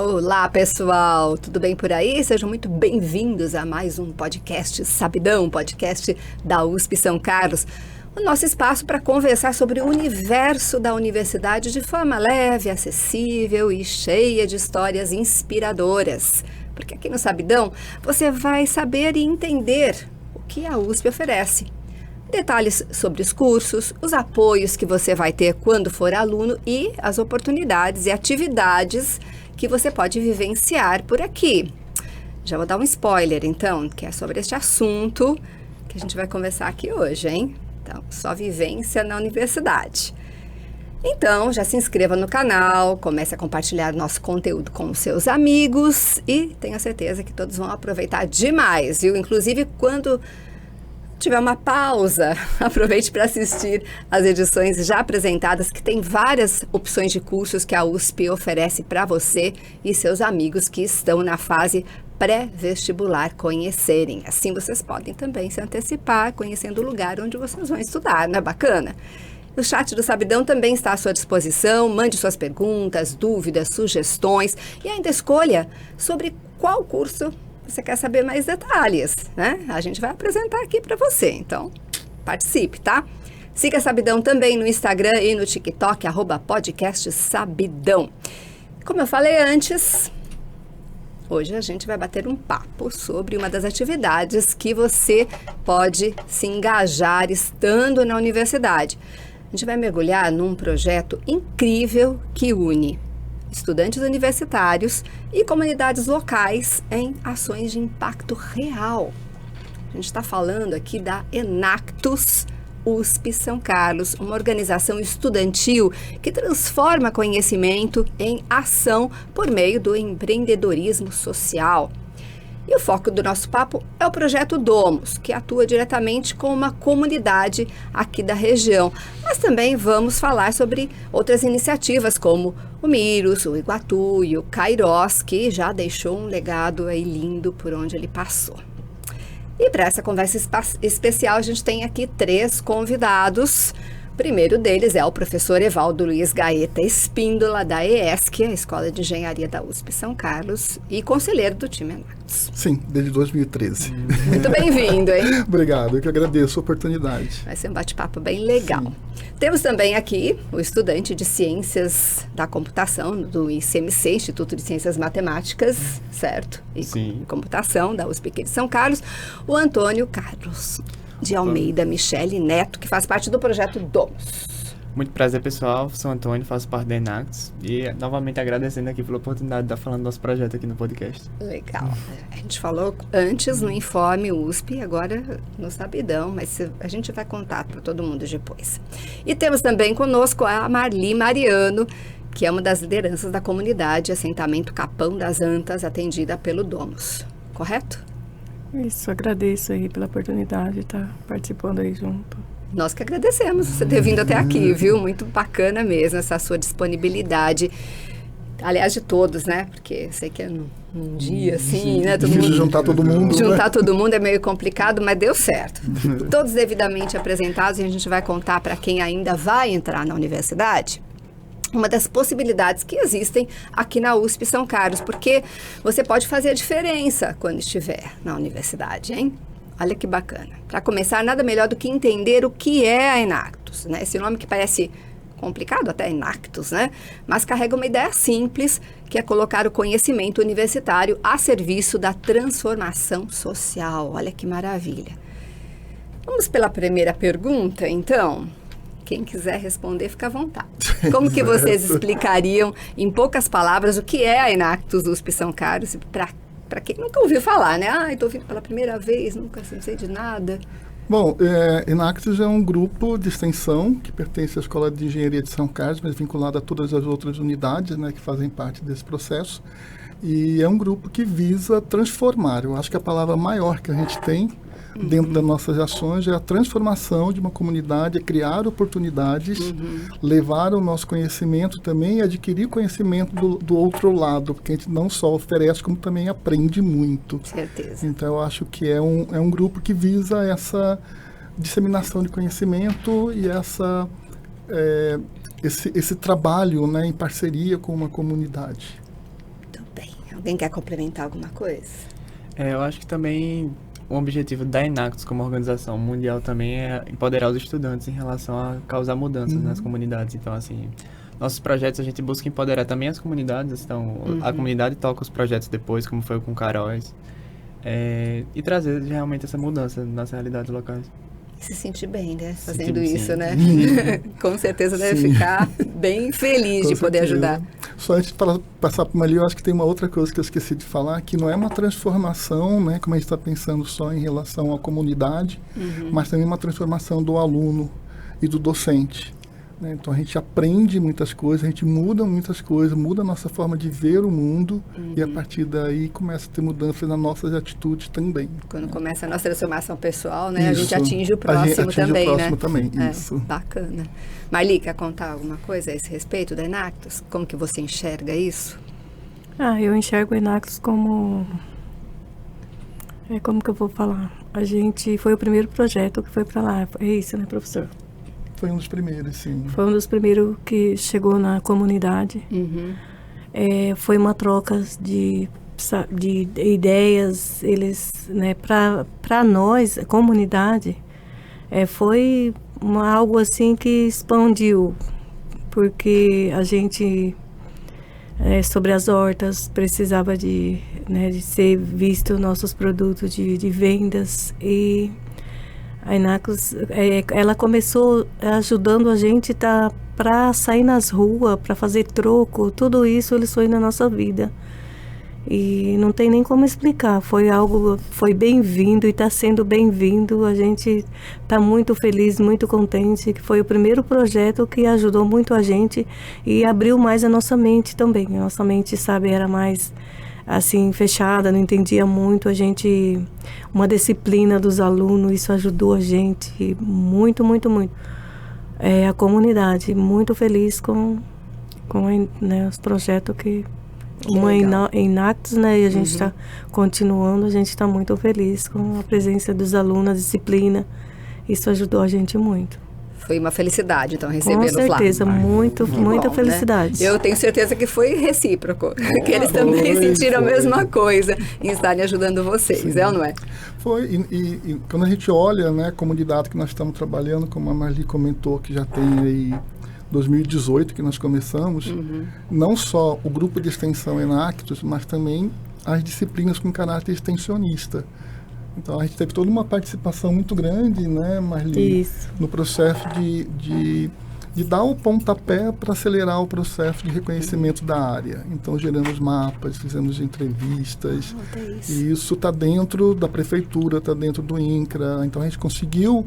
Olá, pessoal! Tudo bem por aí? Sejam muito bem-vindos a mais um podcast Sabidão, podcast da USP São Carlos. O nosso espaço para conversar sobre o universo da universidade de forma leve, acessível e cheia de histórias inspiradoras. Porque aqui no Sabidão você vai saber e entender o que a USP oferece. Detalhes sobre os cursos, os apoios que você vai ter quando for aluno e as oportunidades e atividades que você pode vivenciar por aqui. Já vou dar um spoiler, então, que é sobre este assunto que a gente vai conversar aqui hoje, hein? Então, só vivência na universidade. Então, já se inscreva no canal, comece a compartilhar nosso conteúdo com os seus amigos e tenha certeza que todos vão aproveitar demais, viu? Inclusive, quando tiver uma pausa, aproveite para assistir as edições já apresentadas, que tem várias opções de cursos que a USP oferece para você e seus amigos que estão na fase pré-vestibular conhecerem. Assim vocês podem também se antecipar, conhecendo o lugar onde vocês vão estudar, não é bacana? O chat do Sabidão também está à sua disposição. Mande suas perguntas, dúvidas, sugestões e ainda escolha sobre qual curso você quer saber mais detalhes, né? A gente vai apresentar aqui para você, então participe, tá? Siga Sabidão também no Instagram e no TikTok, @podcastsabidão. Como eu falei antes, hoje a gente vai bater um papo sobre uma das atividades que você pode se engajar estando na universidade. A gente vai mergulhar num projeto incrível que une estudantes universitários e comunidades locais em ações de impacto real. A gente está falando aqui da Enactus USP São Carlos, uma organização estudantil que transforma conhecimento em ação por meio do empreendedorismo social. E o foco do nosso papo é o projeto Domus, que atua diretamente com uma comunidade aqui da região. Mas também vamos falar sobre outras iniciativas, como o Miros, o Iguatu e o Cairós, que já deixou um legado aí lindo por onde ele passou. E para essa conversa especial, a gente tem aqui 3 convidados. O primeiro deles é o professor Evaldo Luiz Gaeta Espíndola, da EESC, a Escola de Engenharia da USP São Carlos, e conselheiro do time Enactus. Sim, desde 2013. Muito bem-vindo, hein? Obrigado, eu que agradeço a oportunidade. Vai ser um bate-papo bem legal. Sim. Temos também aqui o estudante de Ciências da Computação do ICMC, Instituto de Ciências Matemáticas, certo? E Sim. Computação da USP aqui de São Carlos, o Antônio Carlos de Almeida Michele Neto, que faz parte do projeto Domus. Muito prazer, pessoal. Sou Antônio, faço parte da Enactus e novamente agradecendo aqui pela oportunidade de estar falando do nosso projeto aqui no podcast. Legal. A gente falou antes no Informe USP, agora no Sabidão, mas a gente vai contar para todo mundo depois. E temos também conosco a Marli Mariano, que é uma das lideranças da comunidade Assentamento Capão das Antas, atendida pelo Domus. Correto? Isso, agradeço aí pela oportunidade de estar participando aí junto. Nós que agradecemos você ter vindo até aqui, viu? Muito bacana mesmo essa sua disponibilidade. Aliás, de todos, né? Porque sei que é num dia assim, né? Difícil juntar todo mundo. Juntar né? todo mundo é meio complicado, mas deu certo. Todos devidamente apresentados e a gente vai contar para quem ainda vai entrar na universidade uma das possibilidades que existem aqui na USP São Carlos, porque você pode fazer a diferença quando estiver na universidade, hein? Olha que bacana. Para começar, nada melhor do que entender o que é a Enactus, né? Esse nome que parece complicado, até Enactus, né? Mas carrega uma ideia simples, que é colocar o conhecimento universitário a serviço da transformação social. Olha que maravilha. Vamos pela primeira pergunta, então? Quem quiser responder, fica à vontade. Como que vocês explicariam, em poucas palavras, o que é a Enactus USP São Carlos para quem nunca ouviu falar, né? Ah, estou ouvindo pela primeira vez, nunca sei de nada. Bom, Enactus é um grupo de extensão que pertence à Escola de Engenharia de São Carlos, mas vinculado a todas as outras unidades, né, que fazem parte desse processo. E é um grupo que visa transformar. Eu acho que a palavra maior que a gente tem dentro das nossas ações é a transformação de uma comunidade, é criar oportunidades, levar o nosso conhecimento também e adquirir conhecimento do outro lado, porque a gente não só oferece, como também aprende muito. Certeza. Então, eu acho que é um grupo que visa essa disseminação de conhecimento e esse trabalho, né, em parceria com uma comunidade. Alguém quer complementar alguma coisa? Eu acho que também o objetivo da Enactus como organização mundial também é empoderar os estudantes em relação a causar mudanças nas comunidades. Então, assim, nossos projetos a gente busca empoderar também as comunidades. Então, a comunidade toca os projetos depois, como foi com Caróis, e trazer realmente essa mudança nas realidades locais. Se sentir bem, né? Fazendo Sim. isso, né? Com certeza deve ficar bem feliz de poder ajudar. Só antes de passar por ali, eu acho que tem uma outra coisa que eu esqueci de falar, que não é uma transformação, né, como a gente está pensando só em relação à comunidade, mas também uma transformação do aluno e do docente. Né? Então a gente aprende muitas coisas, a gente muda muitas coisas, muda a nossa forma de ver o mundo e a partir daí começa a ter mudanças nas nossas atitudes também. Quando começa a nossa transformação pessoal, né? Isso. A gente atinge o próximo também, o próximo né? também, isso. Bacana. Marli, quer contar alguma coisa a esse respeito da Enactus? Como que você enxerga isso? Eu enxergo o Enactus como... como que eu vou falar? A gente... Foi o primeiro projeto que foi para lá. É isso, né, professor? Foi um dos primeiros, sim. Foi um dos primeiros que chegou na comunidade. Foi uma troca de ideias. Eles, né, para nós, a comunidade, foi algo assim que expandiu, porque a gente, sobre as hortas, precisava de ser visto nossos produtos de vendas e a Enactus, ela começou ajudando a gente para sair nas ruas, para fazer troco, tudo isso eles foi na nossa vida. E não tem nem como explicar, foi bem-vindo e está sendo bem-vindo. A gente está muito feliz, muito contente, que foi o primeiro projeto que ajudou muito a gente e abriu mais a nossa mente também. A nossa mente, era mais assim, fechada, não entendia muito, uma disciplina dos alunos, isso ajudou a gente muito, muito, muito. A comunidade, muito feliz com os projetos que uma Enactus, né, e a gente está continuando, a gente está muito feliz com a presença dos alunos, a disciplina, isso ajudou a gente muito. Foi uma felicidade, então, recebê-los lá. Com certeza, muita bom, felicidade. Né? Eu tenho certeza que foi recíproco, que eles também sentiram a mesma coisa em estarem ajudando vocês, ou não é? Foi, e quando a gente olha, né, a comunidade que nós estamos trabalhando, como a Marli comentou, que já tem aí 2018 que nós começamos, não só o grupo de extensão Enactus, mas também as disciplinas com caráter extensionista. Então, a gente teve toda uma participação muito grande, né, Marli, no processo de dar o pontapé para acelerar o processo de reconhecimento da área. Então, geramos mapas, fizemos entrevistas, e isso está dentro da prefeitura, está dentro do INCRA. Então, a gente conseguiu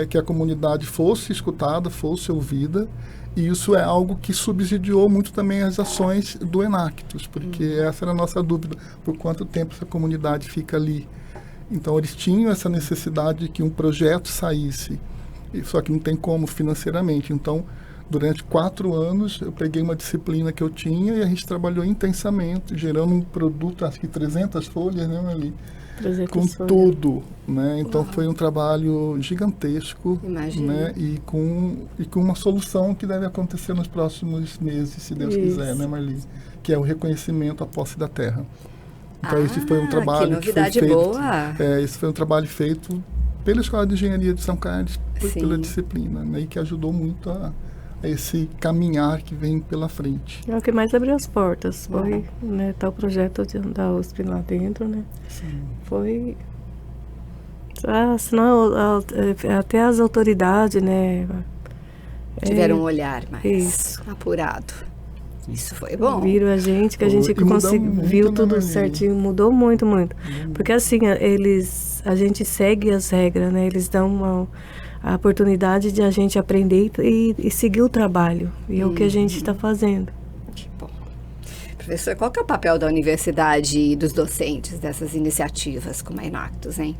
que a comunidade fosse escutada, fosse ouvida, e isso é algo que subsidiou muito também as ações do Enactus, porque essa era a nossa dúvida, por quanto tempo essa comunidade fica ali. Então, eles tinham essa necessidade de que um projeto saísse, só que não tem como financeiramente. Então, durante 4 anos, eu peguei uma disciplina que eu tinha e a gente trabalhou intensamente, gerando um produto, acho que 300 folhas, né, Marli? Com tudo, né? Então, foi um trabalho gigantesco, né? E com uma solução que deve acontecer nos próximos meses, se Deus quiser, né, Marli? Que é o reconhecimento à posse da terra. Então, esse foi um trabalho que novidade foi feito, boa! Esse foi um trabalho feito pela Escola de Engenharia de São Carlos, pela disciplina, né, e que ajudou muito a esse caminhar que vem pela frente. É o que mais abriu as portas, foi, né, tal projeto da USP lá dentro, né? Sim. Foi... senão até as autoridades, né? Tiveram um olhar mais apurado. Isso foi bom. Viram a gente, que a gente viu tudo certinho, mudou muito, muito. Porque assim, a gente segue as regras, né? Eles dão a oportunidade de a gente aprender e seguir o trabalho. E é o que a gente está fazendo. Que bom. Professor, qual que é o papel da universidade e dos docentes dessas iniciativas como a Enactus, hein?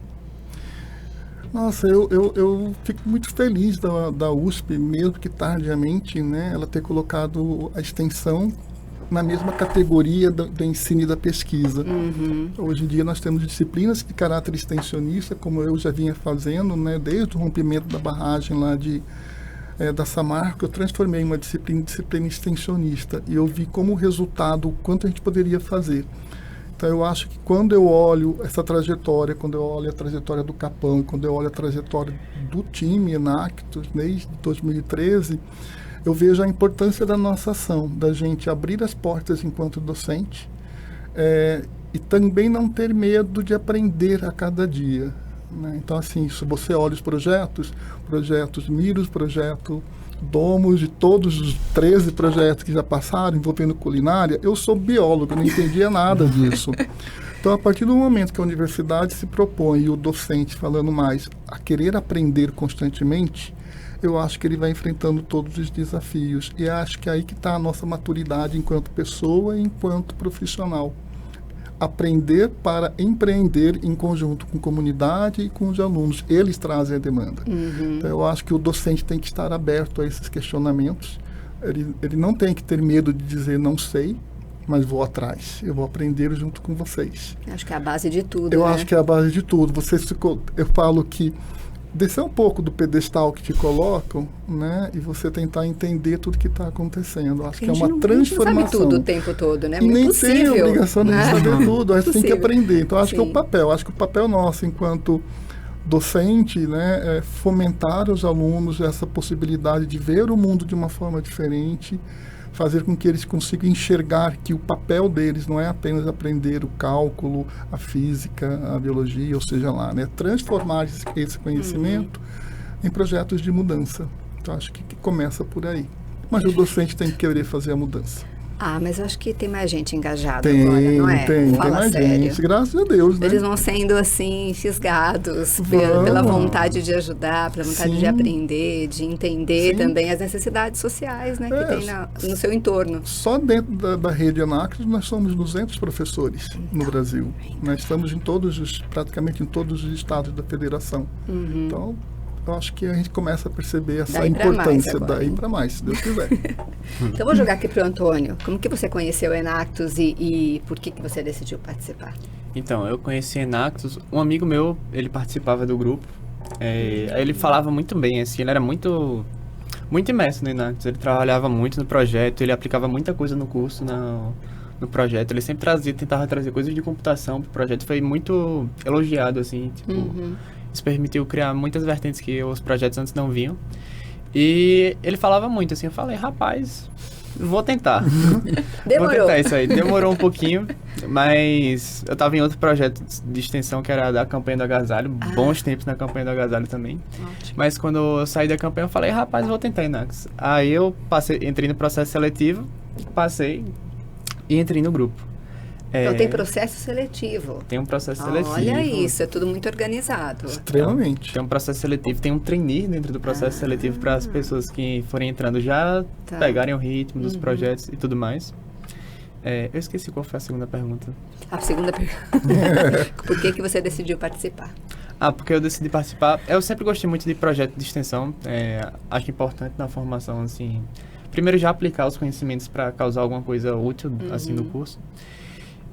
Nossa, eu fico muito feliz da USP, mesmo que tardiamente, né, ela ter colocado a extensão na mesma categoria do ensino e da pesquisa. Hoje em dia nós temos disciplinas de caráter extensionista, como eu já vinha fazendo, né, desde o rompimento da barragem lá da Samarco, eu transformei uma disciplina extensionista e eu vi como resultado o quanto a gente poderia fazer. Então, eu acho que quando eu olho essa trajetória, quando eu olho a trajetória do Capão, quando eu olho a trajetória do time Enactus, desde 2013, eu vejo a importância da nossa ação, da gente abrir as portas enquanto docente, e também não ter medo de aprender a cada dia, né? Então, assim, se você olha os projetos Miros, projeto Domus, de todos os 13 projetos que já passaram envolvendo culinária, eu sou biólogo, não entendia nada disso. Então, a partir do momento que a universidade se propõe, e o docente, falando mais, a querer aprender constantemente, eu acho que ele vai enfrentando todos os desafios. E acho que é aí que está a nossa maturidade enquanto pessoa e enquanto profissional. Aprender para empreender em conjunto com a comunidade e com os alunos. Eles trazem a demanda. Então, eu acho que o docente tem que estar aberto a esses questionamentos. Ele não tem que ter medo de dizer não sei, mas vou atrás. Eu vou aprender junto com vocês. Acho que é a base de tudo, Eu né? acho que é a base de tudo. Eu falo que descer um pouco do pedestal que te colocam, né, e você tentar entender tudo que está acontecendo. Acho que é uma transformação. A gente não sabe tudo o tempo todo, né? E nem Impossível, tem a obrigação de saber tudo. Acho que tem que aprender. Então, acho que é o papel. Acho que o papel nosso, enquanto docente, né, é fomentar os alunos essa possibilidade de ver o mundo de uma forma diferente, fazer com que eles consigam enxergar que o papel deles não é apenas aprender o cálculo, a física, a biologia, ou seja lá, né? Transformar esse conhecimento em projetos de mudança. Então, acho que começa por aí. Mas o docente tem que querer fazer a mudança. Ah, mas eu acho que tem mais gente engajada agora, não é? Tem Fala mais sério. gente, graças a Deus, né? Eles vão sendo, assim, fisgados pela vontade de ajudar, pela vontade de aprender, de entender também as necessidades sociais, né, que tem no seu entorno. Só dentro da rede Enactus nós somos 200 professores no Brasil. Nós estamos praticamente em todos os estados da federação. Então, eu acho que a gente começa a perceber essa importância daí para mais, se Deus quiser. Então, vou jogar aqui para o Antônio. Como que você conheceu o Enactus e por que você decidiu participar? Então, eu conheci Enactus. Um amigo meu, ele participava do grupo. Ele falava muito bem, assim, ele era muito imerso no Enactus. Ele trabalhava muito no projeto, ele aplicava muita coisa no curso, no projeto. Ele sempre tentava trazer coisas de computação pro projeto. Foi muito elogiado, assim, tipo... Isso permitiu criar muitas vertentes que os projetos antes não vinham. E ele falava muito, assim, eu falei, rapaz, vou tentar. Demorou. Vou tentar isso aí. Demorou um pouquinho, mas eu estava em outro projeto de extensão, que era da campanha do agasalho. Bons tempos na campanha do agasalho também. Ótimo. Mas quando eu saí da campanha, eu falei, rapaz, vou tentar Enactus. Aí eu entrei no processo seletivo, passei e entrei no grupo. Então tem processo seletivo. Tem um processo seletivo. Olha isso, é tudo muito organizado. Extremamente. Tem um processo seletivo, tem um trainee dentro do processo seletivo para as pessoas que forem entrando já pegarem o ritmo dos projetos e tudo mais. Eu esqueci qual foi a segunda pergunta. A segunda pergunta. Por que você decidiu participar? Porque eu decidi participar. Eu sempre gostei muito de projeto de extensão. Acho importante na formação, assim... Primeiro, já aplicar os conhecimentos para causar alguma coisa útil, assim, no curso.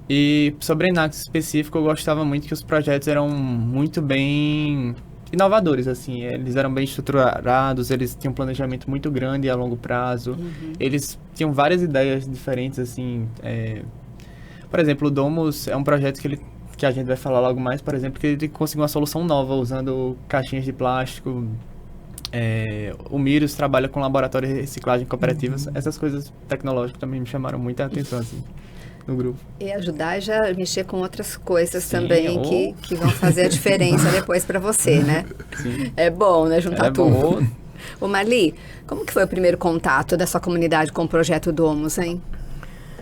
E sobre a Enactus específico, eu gostava muito que os projetos eram muito bem inovadores, assim. Eles eram bem estruturados, eles tinham um planejamento muito grande a longo prazo. Eles tinham várias ideias diferentes, assim. Por exemplo, o Domus é um projeto que a gente vai falar logo mais, por exemplo, que ele conseguiu uma solução nova usando caixinhas de plástico. O Miros trabalha com laboratório de reciclagem cooperativas. Essas coisas tecnológicas também me chamaram muita atenção, assim, no grupo. E ajudar já mexer com outras coisas também que vão fazer a diferença depois para você, né? Sim. É bom, né? Juntar tudo. Bom. Ô Marli, como que foi o primeiro contato da sua comunidade com o projeto Domus, hein?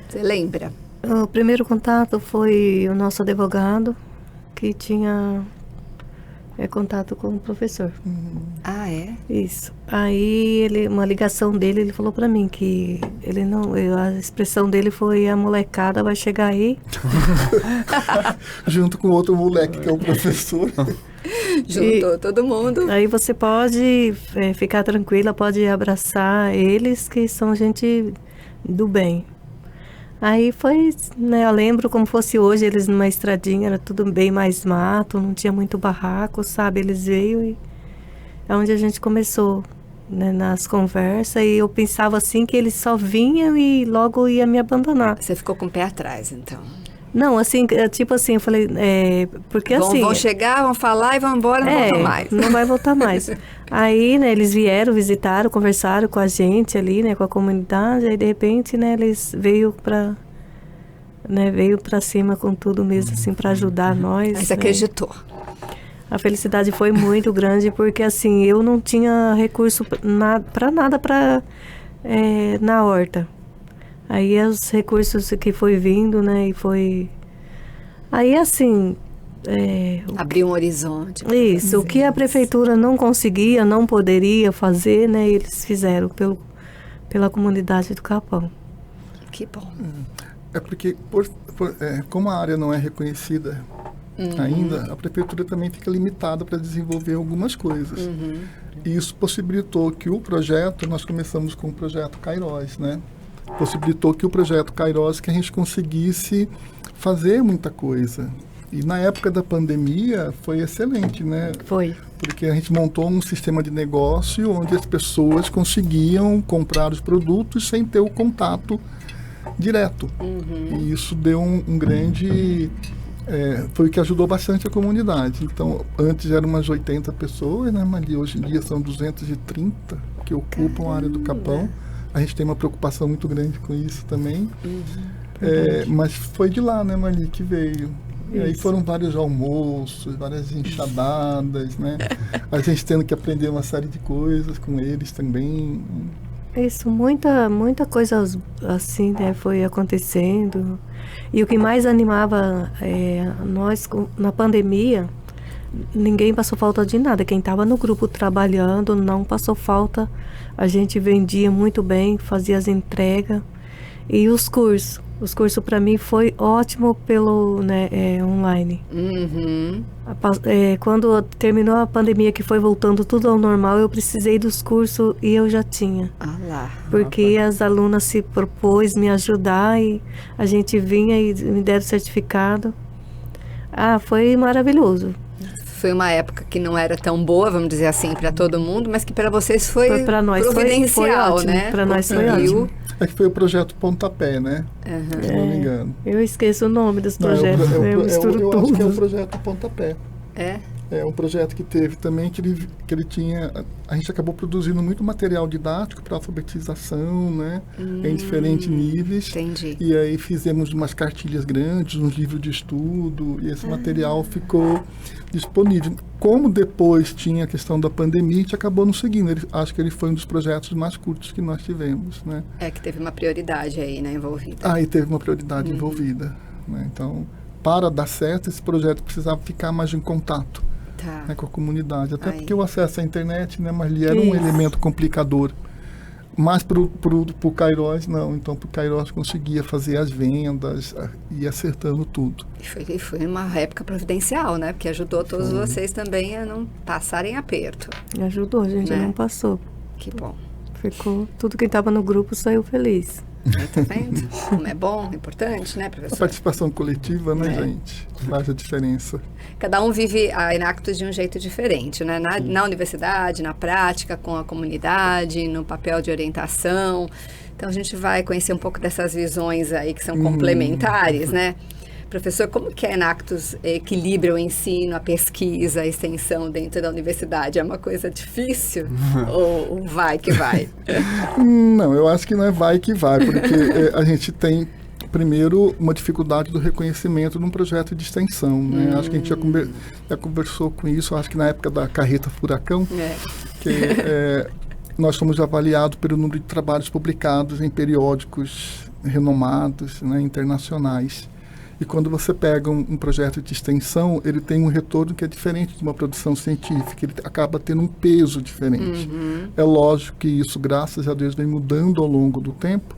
Você lembra? O primeiro contato foi o nosso advogado, que tinha contato com o professor. Ah, é? Isso. Aí, uma ligação dele, ele falou pra mim que ele não... a expressão dele foi: a molecada vai chegar aí. Junto com outro moleque que é o professor. Juntou todo mundo. Aí você pode ficar tranquila, pode abraçar eles, que são gente do bem. Aí foi, né, eu lembro como fosse hoje, eles numa estradinha, era tudo bem mais mato, não tinha muito barraco, sabe? Eles veio e é onde a gente começou, né, nas conversas, e eu pensava assim que eles só vinham e logo ia me abandonar. Você ficou com o pé atrás, então. Não, assim, tipo assim, eu falei, porque assim... Vão chegar, vão falar e vão embora, não voltam mais. Não vai voltar mais. Aí, né, eles vieram, visitaram, conversaram com a gente ali, né, com a comunidade, aí de repente, né, eles veio pra cima com tudo mesmo, assim, pra ajudar nós. Mas acreditou. A felicidade foi muito grande, porque assim, eu não tinha recurso pra nada na horta. Aí os recursos que foi vindo, né, e foi... Aí assim... Abriu um horizonte. Isso, o que a prefeitura não conseguia, não poderia fazer, né, eles fizeram pela comunidade do Capão. Que bom. É porque, como a área não é reconhecida ainda, a prefeitura também fica limitada para desenvolver algumas coisas. E isso possibilitou que o projeto, nós começamos com o projeto Kairos, né? Possibilitou que o projeto Kairos, que a gente conseguisse fazer muita coisa. E na época da pandemia foi excelente, né? Foi. Porque a gente montou um sistema de negócio onde as pessoas conseguiam comprar os produtos sem ter o contato direto. E isso deu um grande... foi o que ajudou bastante a comunidade. Então, antes eram umas 80 pessoas, né? Mas hoje em dia são 230 que ocupam a área do Capão. A gente tem uma preocupação muito grande com isso também. Mas foi de lá, né, Marli, que veio. E aí foram vários almoços, várias enxadadas, né? A gente tendo que aprender uma série de coisas com eles também. Isso, muita coisa assim, né, foi acontecendo. E o que mais animava nós na pandemia, ninguém passou falta de nada. Quem estava no grupo trabalhando não passou falta. A gente vendia muito bem, fazia as entregas. E os cursos. Os cursos para mim foi ótimo pelo online. Quando terminou a pandemia, que foi voltando tudo ao normal, eu precisei dos cursos e eu já tinha. Porque as alunas se propôs me ajudar e a gente vinha e me deram certificado. Foi maravilhoso. Foi uma época que não era tão boa, vamos dizer assim, para todo mundo, mas que para vocês foi providencial, foi ótimo, né? Para nós foi ótimo. É que foi o projeto Pontapé, né? Se não me engano. Eu esqueço o nome dos projetos. Eu acho que é o projeto Pontapé. É um projeto que teve também, que ele tinha... A gente acabou produzindo muito material didático para alfabetização, né? Em diferentes níveis. Entendi. E aí fizemos umas cartilhas grandes, uns livros de estudo, e esse material ficou disponível. Como depois tinha a questão da pandemia, a gente acabou não seguindo. Acho que ele foi um dos projetos mais curtos que nós tivemos, né? Que teve uma prioridade aí, né, envolvida. E teve uma prioridade envolvida, né? Então, para dar certo, esse projeto precisava ficar mais em contato. Né, com a comunidade, até porque o acesso à internet, né, Marli, era um elemento complicador, mas pro Kairos não, então pro Kairos conseguia fazer as vendas e acertando tudo. E foi uma época providencial, né, porque ajudou todos vocês também a não passarem aperto. Ajudou, a gente não passou. Que bom. Ficou, tudo quem estava no grupo saiu feliz. Tá vendo? Como é bom, importante, né, professor? A participação coletiva, né, gente? Faz a diferença. Cada um vive a Enactus de um jeito diferente, né? Na universidade, na prática, com a comunidade, no papel de orientação. Então, a gente vai conhecer um pouco dessas visões aí que são complementares, né? Professor, como que a Enactus equilibra o ensino, a pesquisa, a extensão dentro da universidade? É uma coisa difícil ou vai que vai? Não, eu acho que não é vai que vai, porque a gente tem, primeiro, uma dificuldade do reconhecimento num projeto de extensão, né? Acho que a gente já conversou com isso, acho que na época da Carreta Furacão, nós fomos avaliados pelo número de trabalhos publicados em periódicos renomados, né, internacionais. E quando você pega um projeto de extensão, ele tem um retorno que é diferente de uma produção científica, ele acaba tendo um peso diferente. É lógico que isso, graças a Deus, vem mudando ao longo do tempo,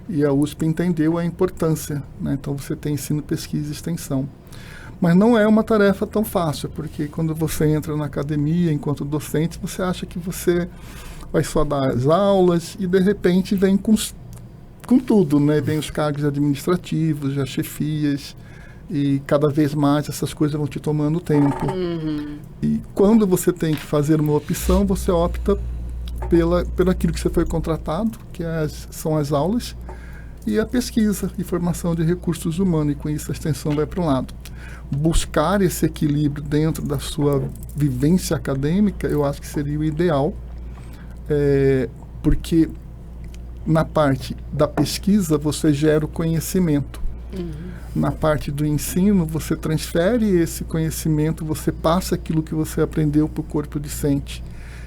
e a USP entendeu a importância, né? Então você tem ensino, pesquisa e extensão. Mas não é uma tarefa tão fácil, porque quando você entra na academia, enquanto docente, você acha que você vai só dar as aulas, e de repente vem com tudo, né? Vem os cargos administrativos, as chefias, e cada vez mais essas coisas vão te tomando tempo. E quando você tem que fazer uma opção, você opta pelo aquilo que você foi contratado, que são as aulas, e a pesquisa e formação de recursos humanos, e com isso a extensão vai para um lado. Buscar esse equilíbrio dentro da sua vivência acadêmica, eu acho que seria o ideal, porque na parte da pesquisa você gera o conhecimento. Na parte do ensino, você transfere esse conhecimento, você passa aquilo que você aprendeu para o corpo docente.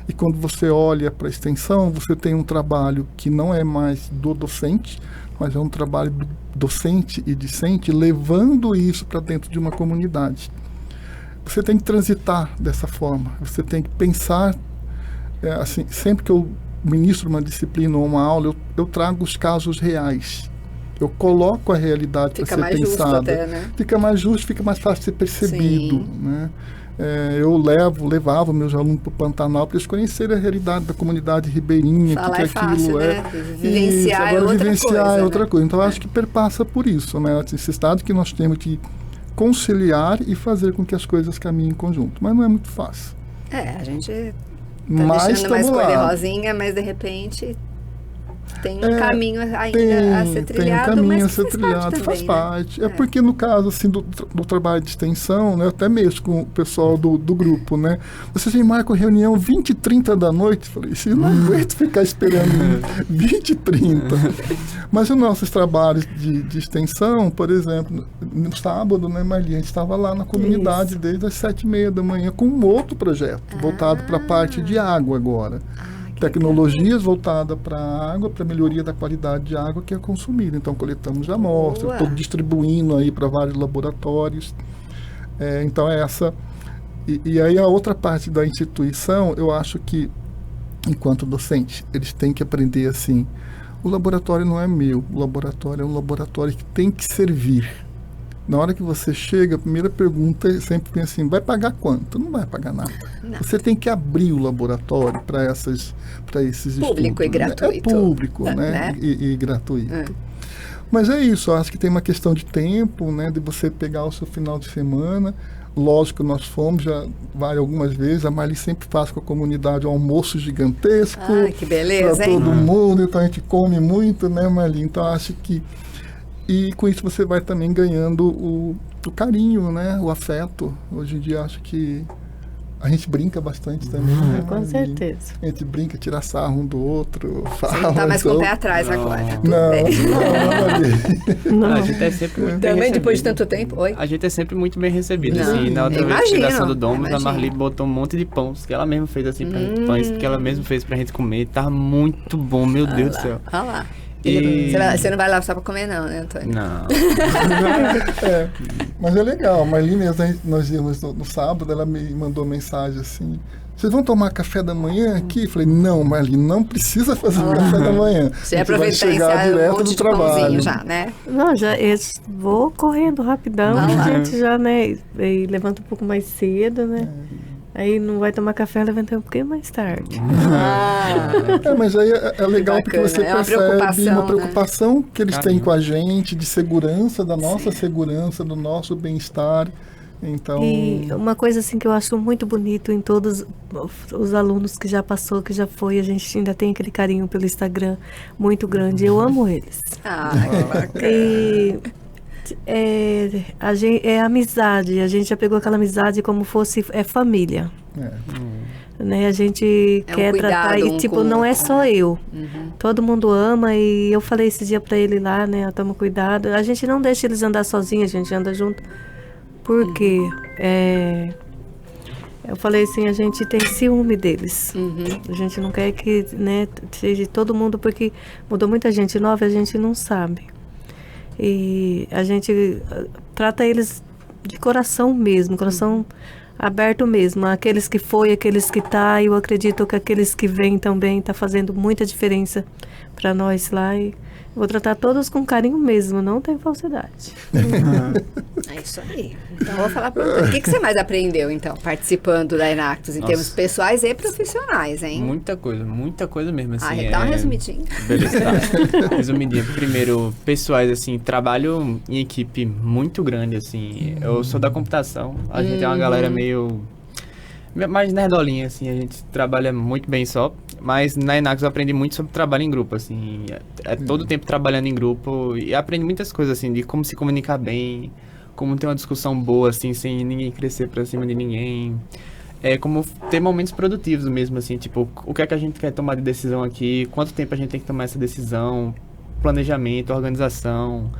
E quando você olha para a extensão, você tem um trabalho que não é mais do docente, mas é um trabalho do docente e discente, levando isso para dentro de uma comunidade. Você tem que transitar dessa forma, você tem que pensar, assim, sempre que eu ministro uma disciplina ou uma aula, eu trago os casos reais. Eu coloco a realidade para ser pensada. Fica mais justo até, né? Fica mais justo, fica mais fácil de ser percebido, né? Eu levava meus alunos para o Pantanal para eles conhecerem a realidade da comunidade ribeirinha. Falar que fácil, né? Vivenciar agora, é outra vivenciar coisa. É outra coisa. Então, eu acho que perpassa por isso, né? A necessidade que nós temos de conciliar e fazer com que as coisas caminhem em conjunto. Mas não é muito fácil. A gente deixando mais cor-de-rosinha, mas de repente tem um caminho ainda a ser trilhado, tem um caminho mas a ser trilhado, faz parte. Né? Porque no caso assim, do trabalho de extensão, né, até mesmo com o pessoal do grupo, né, vocês me marcam reunião 20 e 30 da noite, falei, isso eu não aguento ficar esperando 20 e 30. Mas os nossos trabalhos de extensão, por exemplo, no sábado, né, Marli, a gente estava lá na comunidade desde as 7h30 da manhã com um outro projeto, voltado para a parte de água agora. Tecnologias voltadas para a água, para a melhoria da qualidade de água que é consumida. Então, coletamos amostras, estou distribuindo aí para vários laboratórios. Então, é essa. E aí, a outra parte da instituição, eu acho que, enquanto docente, eles têm que aprender assim, o laboratório não é meu, o laboratório é um laboratório que tem que servir. Na hora que você chega, a primeira pergunta é sempre assim, vai pagar quanto? Não vai pagar nada. Não. Você tem que abrir o laboratório para esses público estudos. E gratuito. É público, né? E gratuito. Mas é isso, eu acho que tem uma questão de tempo, né? De você pegar o seu final de semana. Lógico, nós fomos, já vai algumas vezes, a Marli sempre faz com a comunidade um almoço gigantesco. Que beleza, para todo mundo, então a gente come muito, né, Marli? Então acho que... E com isso você vai também ganhando o carinho, né? O afeto. Hoje em dia acho que a gente brinca bastante também. Né? Com certeza. A gente brinca, tira sarro um do outro. Fala, você não tá mais com o pé atrás agora. Não. A gente é sempre muito bem também recebido. Depois de tanto tempo, oi? A gente é sempre muito bem recebido. Assim, na outra vez da fundação do Domus, a Marli botou um monte de pães que ela mesma fez assim pra gente. Pães que ela mesma fez pra gente comer. Tava muito bom, meu Deus do céu. Olha lá. E... Você não vai lá só pra comer não, né, Antônio? Não. Mas é legal. A Marli mesmo, nós íamos no sábado, ela me mandou mensagem assim, vocês vão tomar café da manhã aqui? Eu falei, não, Marli, não precisa fazer café da manhã. Você aproveita e chegar direto do trabalho. Já, né? Não, vou correndo rapidão, a gente já, né, levanta um pouco mais cedo, né? Aí não vai tomar café, levantando um pouquinho mais tarde. Mas aí é legal, bacana, porque você percebe uma preocupação, né? Que eles têm com a gente, de segurança, da nossa segurança, do nosso bem-estar. Então... E uma coisa assim que eu acho muito bonito em todos os alunos que já passou, que já foi, a gente ainda tem aquele carinho pelo Instagram muito grande. Eu amo eles. Que bacana. É amizade, a gente já pegou aquela amizade como fosse família. Né? A gente quer tratar e tipo, não é só eu. Todo mundo ama e eu falei esse dia pra ele lá, né? Toma cuidado. A gente não deixa eles andar sozinhos, a gente anda junto. Porque eu falei assim, a gente tem ciúme deles. A gente não quer que, né, seja todo mundo, porque mudou muita gente nova e a gente não sabe. E a gente trata eles de coração mesmo, coração aberto mesmo. Aqueles que foi, aqueles que tá, eu acredito que aqueles que vêm também tá fazendo muita diferença para nós lá. E vou tratar todos com carinho mesmo, não tem falsidade. É isso aí. Então, vou falar para você. O que você mais aprendeu, então, participando da Enactus, em termos pessoais e profissionais, hein? Muita coisa mesmo, assim. Dá uma resumidinha. Beleza, tá. Resumidinha. Primeiro, pessoais, assim, trabalho em equipe muito grande, assim. Eu sou da computação, a gente é uma galera meio mais nerdolinha, assim, a gente trabalha muito bem só, mas na Enactus eu aprendi muito sobre trabalho em grupo, assim, todo o tempo trabalhando em grupo e aprendi muitas coisas, assim, de como se comunicar bem, como ter uma discussão boa, assim, sem ninguém crescer pra cima de ninguém, como ter momentos produtivos mesmo, assim, tipo, o que é que a gente quer tomar de decisão aqui, quanto tempo a gente tem que tomar essa decisão, planejamento, organização,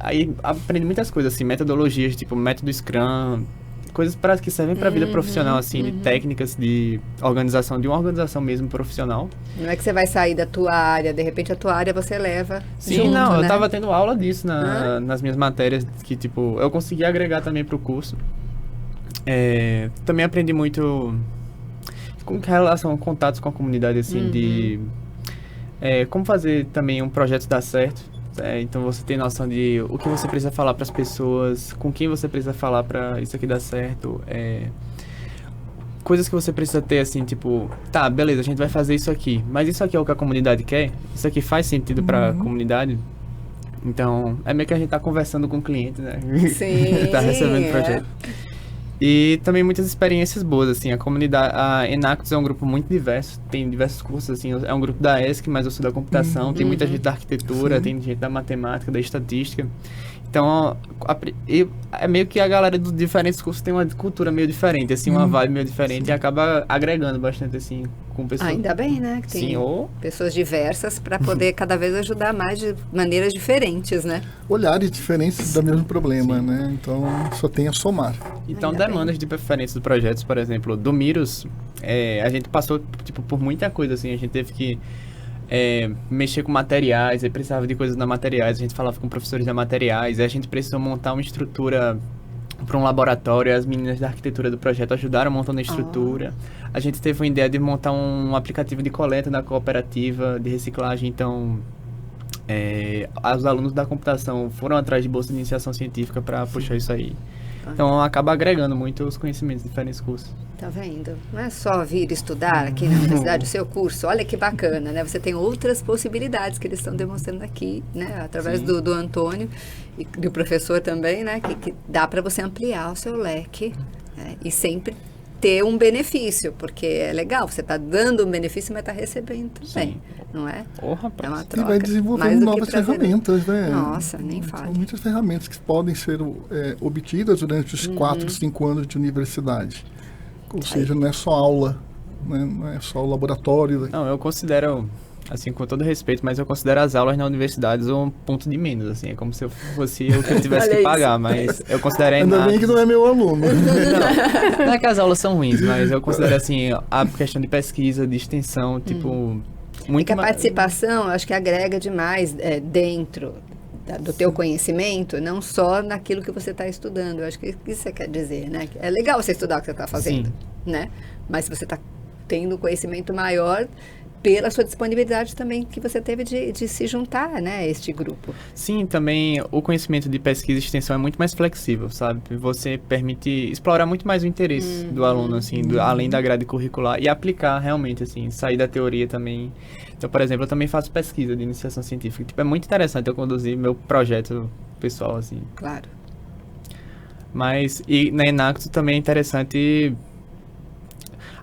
aí aprendi muitas coisas, assim, metodologias, tipo, método Scrum, coisas que servem para a vida profissional, assim, de técnicas de organização, de uma organização mesmo profissional. Não é que você vai sair da tua área, de repente a tua área você leva Sim, junto, não, né? eu tava tendo aula disso nas minhas matérias, que, tipo, eu consegui agregar também pro curso. Também aprendi muito com relação a contatos com a comunidade, assim, de como fazer também um projeto dar certo. Então você tem noção de o que você precisa falar para as pessoas, com quem você precisa falar para isso aqui dar certo, coisas que você precisa ter, assim, tipo, tá, beleza, a gente vai fazer isso aqui, mas isso aqui é o que a comunidade quer? Isso aqui faz sentido para a comunidade? Então, é meio que a gente tá conversando com o cliente, né? Sim, tá recebendo o projeto. E também muitas experiências boas, assim, a comunidade, a Enactus é um grupo muito diverso, tem diversos cursos, assim, é um grupo da ESC, mas eu sou da computação, tem muita gente da arquitetura, sim, tem gente da matemática, da estatística, então, é meio que a galera dos diferentes cursos tem uma cultura meio diferente, assim, uma vibe meio diferente, sim, e acaba agregando bastante, assim, com pessoas. Ainda bem, né, que tem sim, pessoas diversas para poder cada vez ajudar mais de maneiras diferentes, né? Olhares diferentes do mesmo problema, sim, né? Então, só tem a somar. Então, demandas de preferência dos projetos, por exemplo, do Miros, a gente passou, tipo, por muita coisa, assim, a gente teve que mexer com materiais, aí precisava de coisas na materiais, a gente falava com professores da materiais, aí a gente precisou montar uma estrutura para um laboratório, as meninas da arquitetura do projeto ajudaram montando a estrutura. A gente teve uma ideia de montar um aplicativo de coleta da cooperativa de reciclagem, então os alunos da computação foram atrás de bolsa de iniciação científica para puxar isso aí. Então, acaba agregando muito os conhecimentos de diferentes cursos. Tá vendo? Não é só vir estudar aqui na universidade o seu curso. Olha que bacana, né? Você tem outras possibilidades que eles estão demonstrando aqui, né? Através do Antônio e do professor também, né? Que dá para você ampliar o seu leque, né? E sempre ter um benefício, porque é legal, você está dando um benefício, mas está recebendo também, sim, não é? É uma troca. E vai desenvolvendo novas ferramentas, né? Nossa, nem fala. São muitas ferramentas que podem ser obtidas durante os 4, 5 anos de universidade. Ou seja, não é só aula, né? Não é só o laboratório. Não, eu considero, assim, com todo respeito, mas eu considero as aulas na universidade um ponto de menos, assim, é como se eu fosse eu que tivesse que pagar, mas eu considero ainda bem que não é meu aluno. Não é que as aulas são ruins, mas eu considero, assim, a questão de pesquisa, de extensão, tipo, muito... que a participação, eu acho que agrega demais dentro do teu conhecimento, não só naquilo que você está estudando. Eu acho que isso você quer dizer, né? É legal você estudar o que você está fazendo, sim, né? Mas se você está tendo um conhecimento maior pela sua disponibilidade também que você teve de se juntar, né, a este grupo. Sim, também o conhecimento de pesquisa e extensão é muito mais flexível, sabe? Você permite explorar muito mais o interesse do aluno, assim, além da grade curricular, e aplicar realmente, assim, sair da teoria também. Então, por exemplo, eu também faço pesquisa de iniciação científica. Tipo, é muito interessante eu conduzir meu projeto pessoal, assim. Claro. Mas, e na Enactus também é interessante...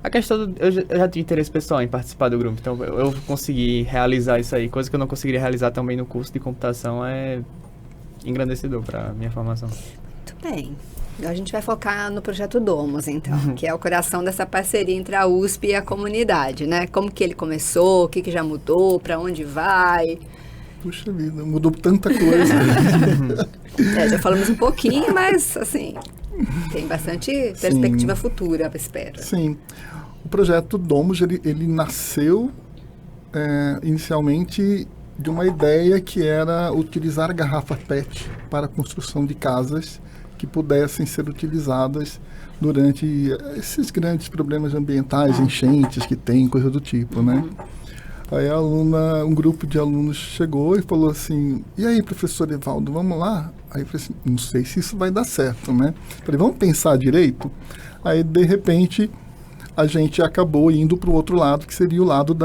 A questão eu já tinha interesse pessoal em participar do grupo, então eu consegui realizar isso aí. Coisa que eu não conseguiria realizar também no curso de computação é engrandecedor para minha formação. Muito bem. Agora a gente vai focar no projeto Domus, então, que é o coração dessa parceria entre a USP e a comunidade, né? Como que ele começou, o que já mudou, para onde vai... Puxa vida, mudou tanta coisa. Já falamos um pouquinho, mas, assim, tem bastante perspectiva, sim, futura, eu espero. Sim. O projeto Domus, ele nasceu inicialmente de uma ideia que era utilizar garrafa PET para a construção de casas que pudessem ser utilizadas durante esses grandes problemas ambientais, enchentes que tem, coisa do tipo, né? Aí um grupo de alunos chegou e falou assim, e aí, professor Evaldo, vamos lá? Aí eu falei assim, não sei se isso vai dar certo, né? Falei, vamos pensar direito? Aí, de repente, a gente acabou indo para o outro lado, que seria o lado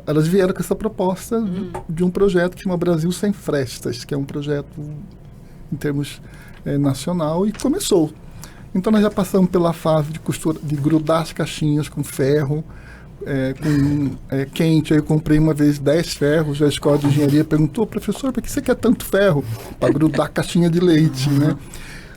elas vieram com essa proposta de um projeto que chama Brasil Sem Frestas, que é um projeto em termos nacional, e começou. Então nós já passamos pela fase de costura, de grudar as caixinhas com ferro, quente. Aí eu comprei uma vez 10 ferros. A escola de engenharia perguntou: professor, por que você quer tanto ferro? Para grudar a caixinha de leite, né?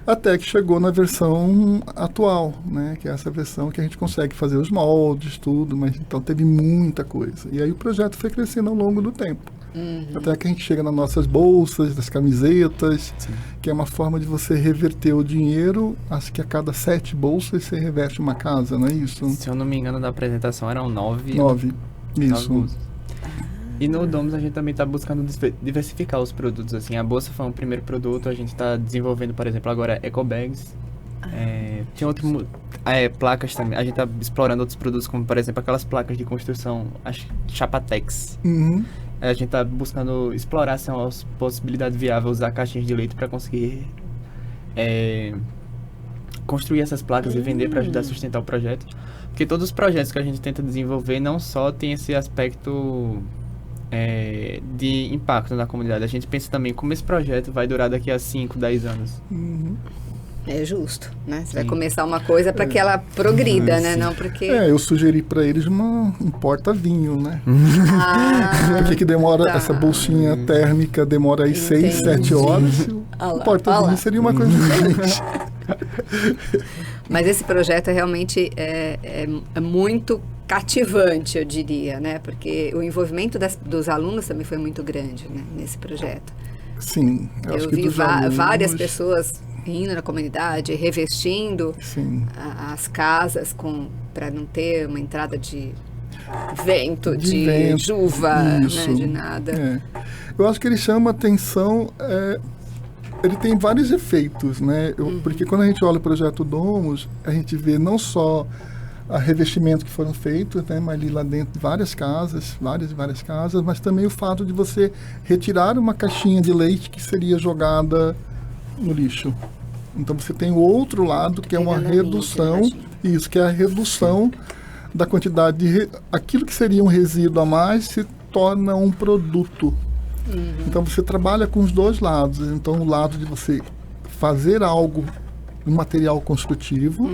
Até que chegou na versão atual, né? Que é essa versão que a gente consegue fazer os moldes, tudo, mas então teve muita coisa. E aí o projeto foi crescendo ao longo do tempo. Até que a gente chega nas nossas bolsas, nas camisetas, sim, que é uma forma de você reverter o dinheiro. Acho que a cada 7 bolsas você reverte uma casa, não é isso? Se eu não me engano, da apresentação eram 9. 9, isso. 9 e no Domus a gente também está buscando diversificar os produtos. Assim, a bolsa foi um primeiro produto, a gente está desenvolvendo, por exemplo, agora ecobags. Tem outras placas também. A gente está explorando outros produtos, como por exemplo aquelas placas de construção, Chapatex. A gente está buscando explorar assim, a possibilidade viável usar caixinhas de leite para conseguir construir essas placas e vender para ajudar a sustentar o projeto. Porque todos os projetos que a gente tenta desenvolver não só tem esse aspecto de impacto na comunidade. A gente pensa também como esse projeto vai durar daqui a 5, 10 anos. É justo, né? Você vai começar uma coisa para que ela progrida, né? Não porque... eu sugeri para eles um porta-vinho, né? Porque que demora, essa bolsinha térmica demora aí 6, 7 horas. O porta-vinho seria uma coisa diferente. Mas esse projeto realmente é muito cativante, eu diria, né? Porque o envolvimento dos alunos também foi muito grande, né? Nesse projeto. Sim. Eu vi várias pessoas indo na comunidade, revestindo as casas para não ter uma entrada de vento, de chuva, né, de nada. Eu acho que ele chama atenção, ele tem vários efeitos, né? Porque quando a gente olha o projeto Domus, a gente vê não só a revestimento que foram feitos, né, mas ali lá dentro várias casas, várias casas, mas também o fato de você retirar uma caixinha de leite que seria jogada no lixo. Então você tem o outro lado, que é uma redução, que é a redução da quantidade de aquilo que seria um resíduo a mais se torna um produto. Então você trabalha com os dois lados. Então o lado de você fazer algo, um material construtivo,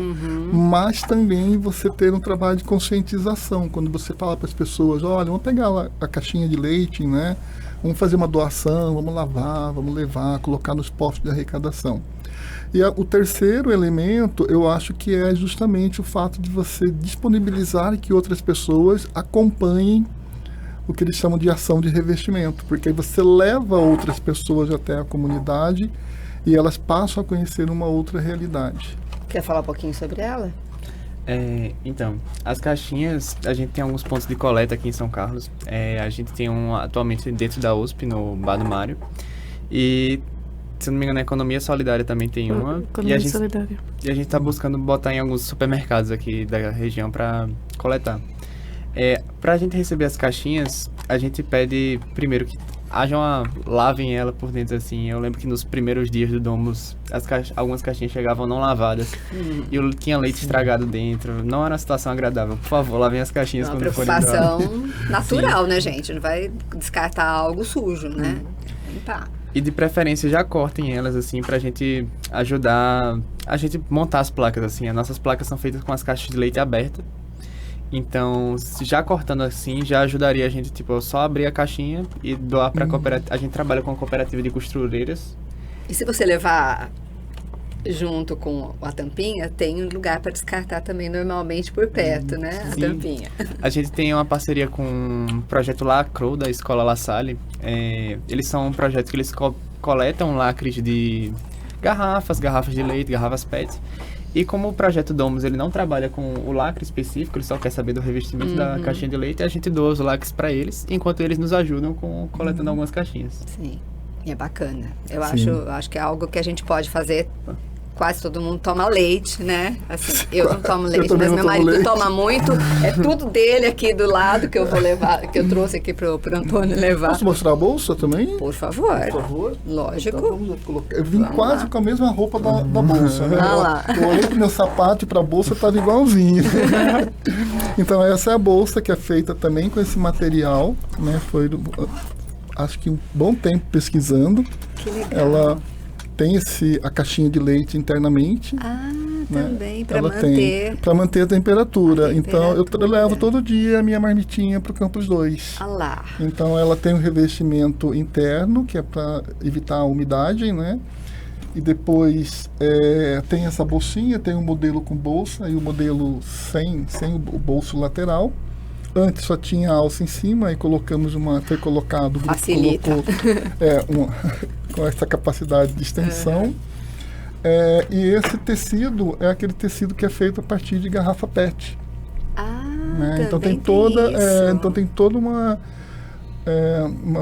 mas também você ter um trabalho de conscientização. Quando você fala para as pessoas: olha, vamos pegar a caixinha de leite, né? Vamos fazer uma doação, vamos lavar, vamos levar, colocar nos postos de arrecadação. E o terceiro elemento, eu acho que é justamente o fato de você disponibilizar que outras pessoas acompanhem o que eles chamam de ação de revestimento, porque aí você leva outras pessoas até a comunidade e elas passam a conhecer uma outra realidade. Quer falar um pouquinho sobre ela? Então, as caixinhas, a gente tem alguns pontos de coleta aqui em São Carlos. A gente tem atualmente dentro da USP, no Bar do Mário. E, se não me engano, a Economia Solidária também tem uma. Economia Solidária. E a gente está buscando botar em alguns supermercados aqui da região para coletar. Para a gente receber as caixinhas, a gente pede primeiro que lavem ela por dentro, assim. Eu lembro que nos primeiros dias do Domus, algumas caixinhas chegavam não lavadas e tinha leite estragado dentro. Não era uma situação agradável. Por favor, lavem as caixinhas quando forem embora. Uma preocupação natural, né, gente? Não vai descartar algo sujo, né? Limpar. E de preferência já cortem elas, assim, pra gente ajudar a gente montar as placas, assim. As nossas placas são feitas com as caixas de leite abertas. Então, já cortando assim, já ajudaria a gente, tipo, só abrir a caixinha e doar pra cooperativa. A gente trabalha com a cooperativa de costureiras. E se você levar junto com a tampinha, tem um lugar para descartar também normalmente por perto, né? A tampinha. A gente tem uma parceria com o projeto Lacro, da Escola La Salle. Eles são um projeto que eles coletam lacres de garrafas de leite, garrafas PET. E como o projeto Domus, ele não trabalha com o lacre específico, ele só quer saber do revestimento da caixinha de leite, a gente doa os lacres para eles, enquanto eles nos ajudam coletando algumas caixinhas. Sim, é bacana. Eu acho que é algo que a gente pode fazer. Quase todo mundo toma leite, né? Assim, eu não tomo leite, mas meu marido toma muito. É tudo dele aqui do lado que eu vou levar, que eu trouxe aqui pro Antônio levar. Posso mostrar a bolsa também? Por favor. Por favor. Lógico. Então, vamos colocar. Eu vim quase com a mesma roupa da bolsa, né? Eu olhei pro meu sapato e pra bolsa tava igualzinho. Então essa é a bolsa que é feita também com esse material, né? Foi, acho que um bom tempo pesquisando. Que legal. Ela tem a caixinha de leite internamente. né? também, para Ela manter... para manter a temperatura. Então, eu temperatura. levo todo dia a minha marmitinha para o Campus 2. Ah lá. Então, ela tem um revestimento interno, que é para evitar a umidade, né? E depois tem essa bolsinha, tem um modelo com bolsa e o modelo sem o bolso lateral. Antes só tinha alça em cima e colocamos foi colocado, o grupo Facilita. colocou com essa capacidade de extensão. E esse tecido é aquele tecido que é feito a partir de garrafa PET. Né? Então tem toda uma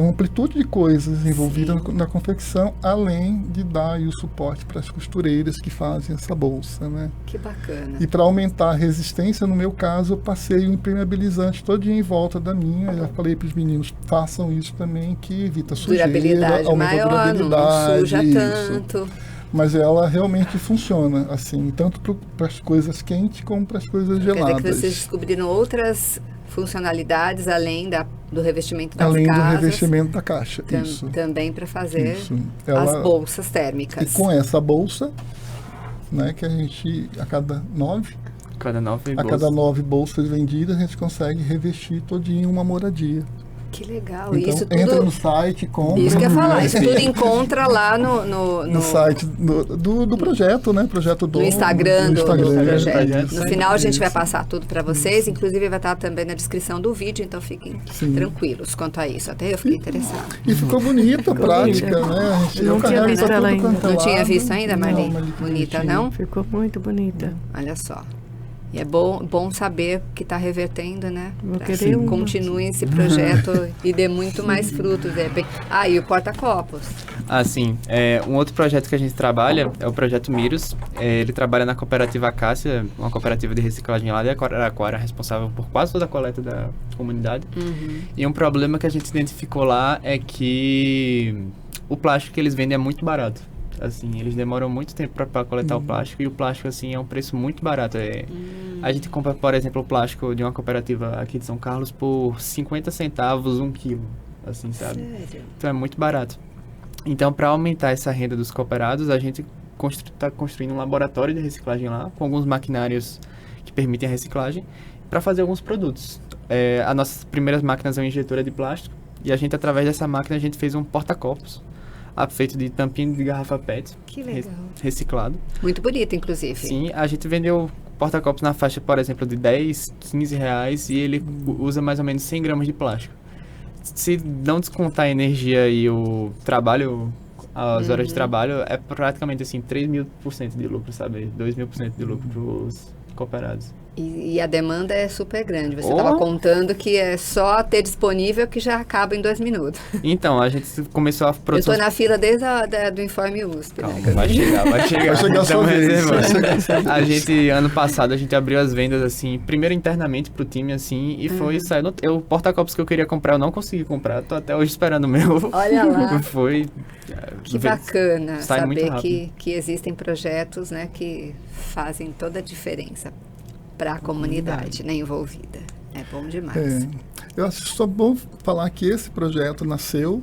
amplitude de coisas envolvidas na confecção, além de dar aí o suporte para as costureiras que fazem essa bolsa, né? Que bacana. E para aumentar a resistência, no meu caso, eu passei um impermeabilizante todinho em volta da minha. Já falei para os meninos, façam isso também, que evita sujeira, Durabilidade aumenta maior, a durabilidade. não suja isso. tanto. Mas ela realmente funciona, assim, tanto para as coisas quentes como para as coisas Quer dizer geladas. que vocês descobriram outras funcionalidades além do revestimento das Além casas. do revestimento da caixa, isso. Também para fazer Isso. as bolsas térmicas. E com essa bolsa, né, que a gente, a cada 9 bolsas vendidas, a gente consegue revestir todinho uma moradia. Que legal. Então, Isso tudo... entra no site, compra. Isso que eu ia falar, isso tudo encontra lá no site do projeto, né? Projeto no Instagram do projeto. No final a gente Isso. vai passar tudo para vocês, inclusive vai estar também na descrição do vídeo, então fiquem tranquilos quanto a isso. Até eu fiquei interessada. E ficou bonita, prática, né? A gente Não tinha visto ela ainda. Não tinha visto ainda, Marli? Não, Bonita, não? Ficou muito bonita. Olha só. E é bom saber que está revertendo, né? Vou Pra querer que uma. continue esse projeto e dê muito mais frutos. E o porta-copos. Sim. Um outro projeto que a gente trabalha é o projeto Miros. Ele trabalha na cooperativa Acácia, uma cooperativa de reciclagem lá de Araraquara, responsável por quase toda a coleta da comunidade. Uhum. E um problema que a gente identificou lá é que o plástico que eles vendem é muito barato. Assim, eles demoram muito tempo para coletar o plástico, e o plástico, assim, é um preço muito barato. A gente compra, por exemplo, o plástico de uma cooperativa aqui de São Carlos por 50 centavos 1 quilo, assim, sabe? Sério? Então é muito barato. Então, para aumentar essa renda dos cooperados, a gente está construindo um laboratório de reciclagem lá, com alguns maquinários que permitem a reciclagem, para fazer alguns produtos. As nossas primeiras máquinas é uma injetora de plástico, e a gente, através dessa máquina, a gente fez um porta-copos, feito de tampinha de garrafa PET. Que legal. Reciclado. Muito bonito, inclusive. Sim, a gente vendeu porta-copos na faixa, por exemplo, de 10, 15 reais, e ele usa mais ou menos 100 gramas de plástico. Se não descontar a energia e o trabalho, as horas de trabalho, é praticamente assim, 3.000% de lucro, sabe? 2.000% de lucro para os cooperados. E a demanda é super grande. Você estava contando que é só ter disponível que já acaba em 2 minutos. Então, a gente começou a produção... Eu estou na fila desde do Informe USP. Calma, né? vai chegar. Vai chegar a sua vez. A gente, ano passado, a gente abriu as vendas, assim, primeiro internamente pro time, assim, e foi saindo... O porta-copos que eu queria comprar, eu não consegui comprar. Tô até hoje esperando o meu. Olha lá. Foi... Que bacana sai muito saber rápido. que existem projetos, né, que fazem toda a diferença para a comunidade, né, envolvida. É bom demais. Eu acho só bom falar que esse projeto nasceu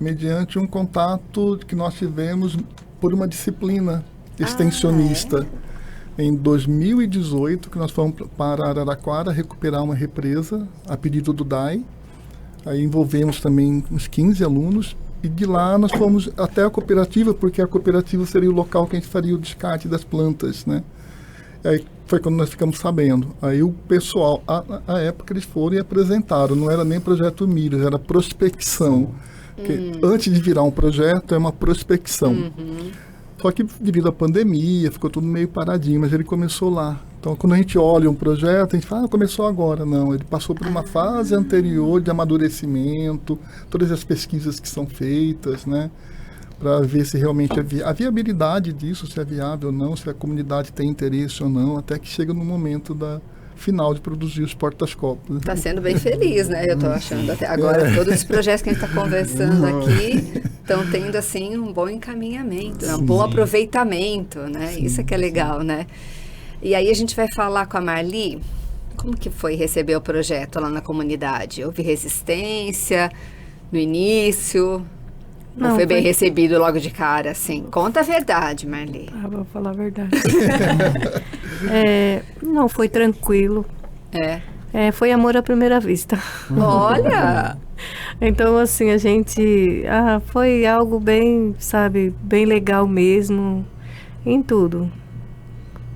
mediante um contato que nós tivemos por uma disciplina extensionista. Em 2018, que nós fomos para Araraquara recuperar uma represa a pedido do DAI. Aí envolvemos também uns 15 alunos. E de lá nós fomos até a cooperativa, porque a cooperativa seria o local que a gente faria o descarte das plantas, né? Aí foi quando nós ficamos sabendo. Aí o pessoal, à época, eles foram e apresentaram. Não era nem projeto Miros, era prospecção. Porque antes de virar um projeto, é uma prospecção. Só que devido à pandemia, ficou tudo meio paradinho, mas ele começou lá. Então, quando a gente olha um projeto, a gente fala, começou agora. Não, ele passou por uma fase anterior de amadurecimento, todas as pesquisas que são feitas, né? Para ver se realmente a viabilidade disso, se é viável ou não, se a comunidade tem interesse ou não, até que chega no momento final de produzir os porta-copos. Está sendo bem feliz, né? Eu estou achando até agora. Todos os projetos que a gente está conversando aqui estão tendo, assim, um bom encaminhamento, um bom aproveitamento, né? Sim, isso é que é legal, né? E aí a gente vai falar com a Marli, como que foi receber o projeto lá na comunidade? Houve resistência no início? Não foi bem recebido logo de cara, assim? Conta a verdade, Marli. Vou falar a verdade. Não, foi tranquilo. Foi amor à primeira vista. Olha! Então, assim, a gente... foi algo bem, sabe, bem legal mesmo, em tudo.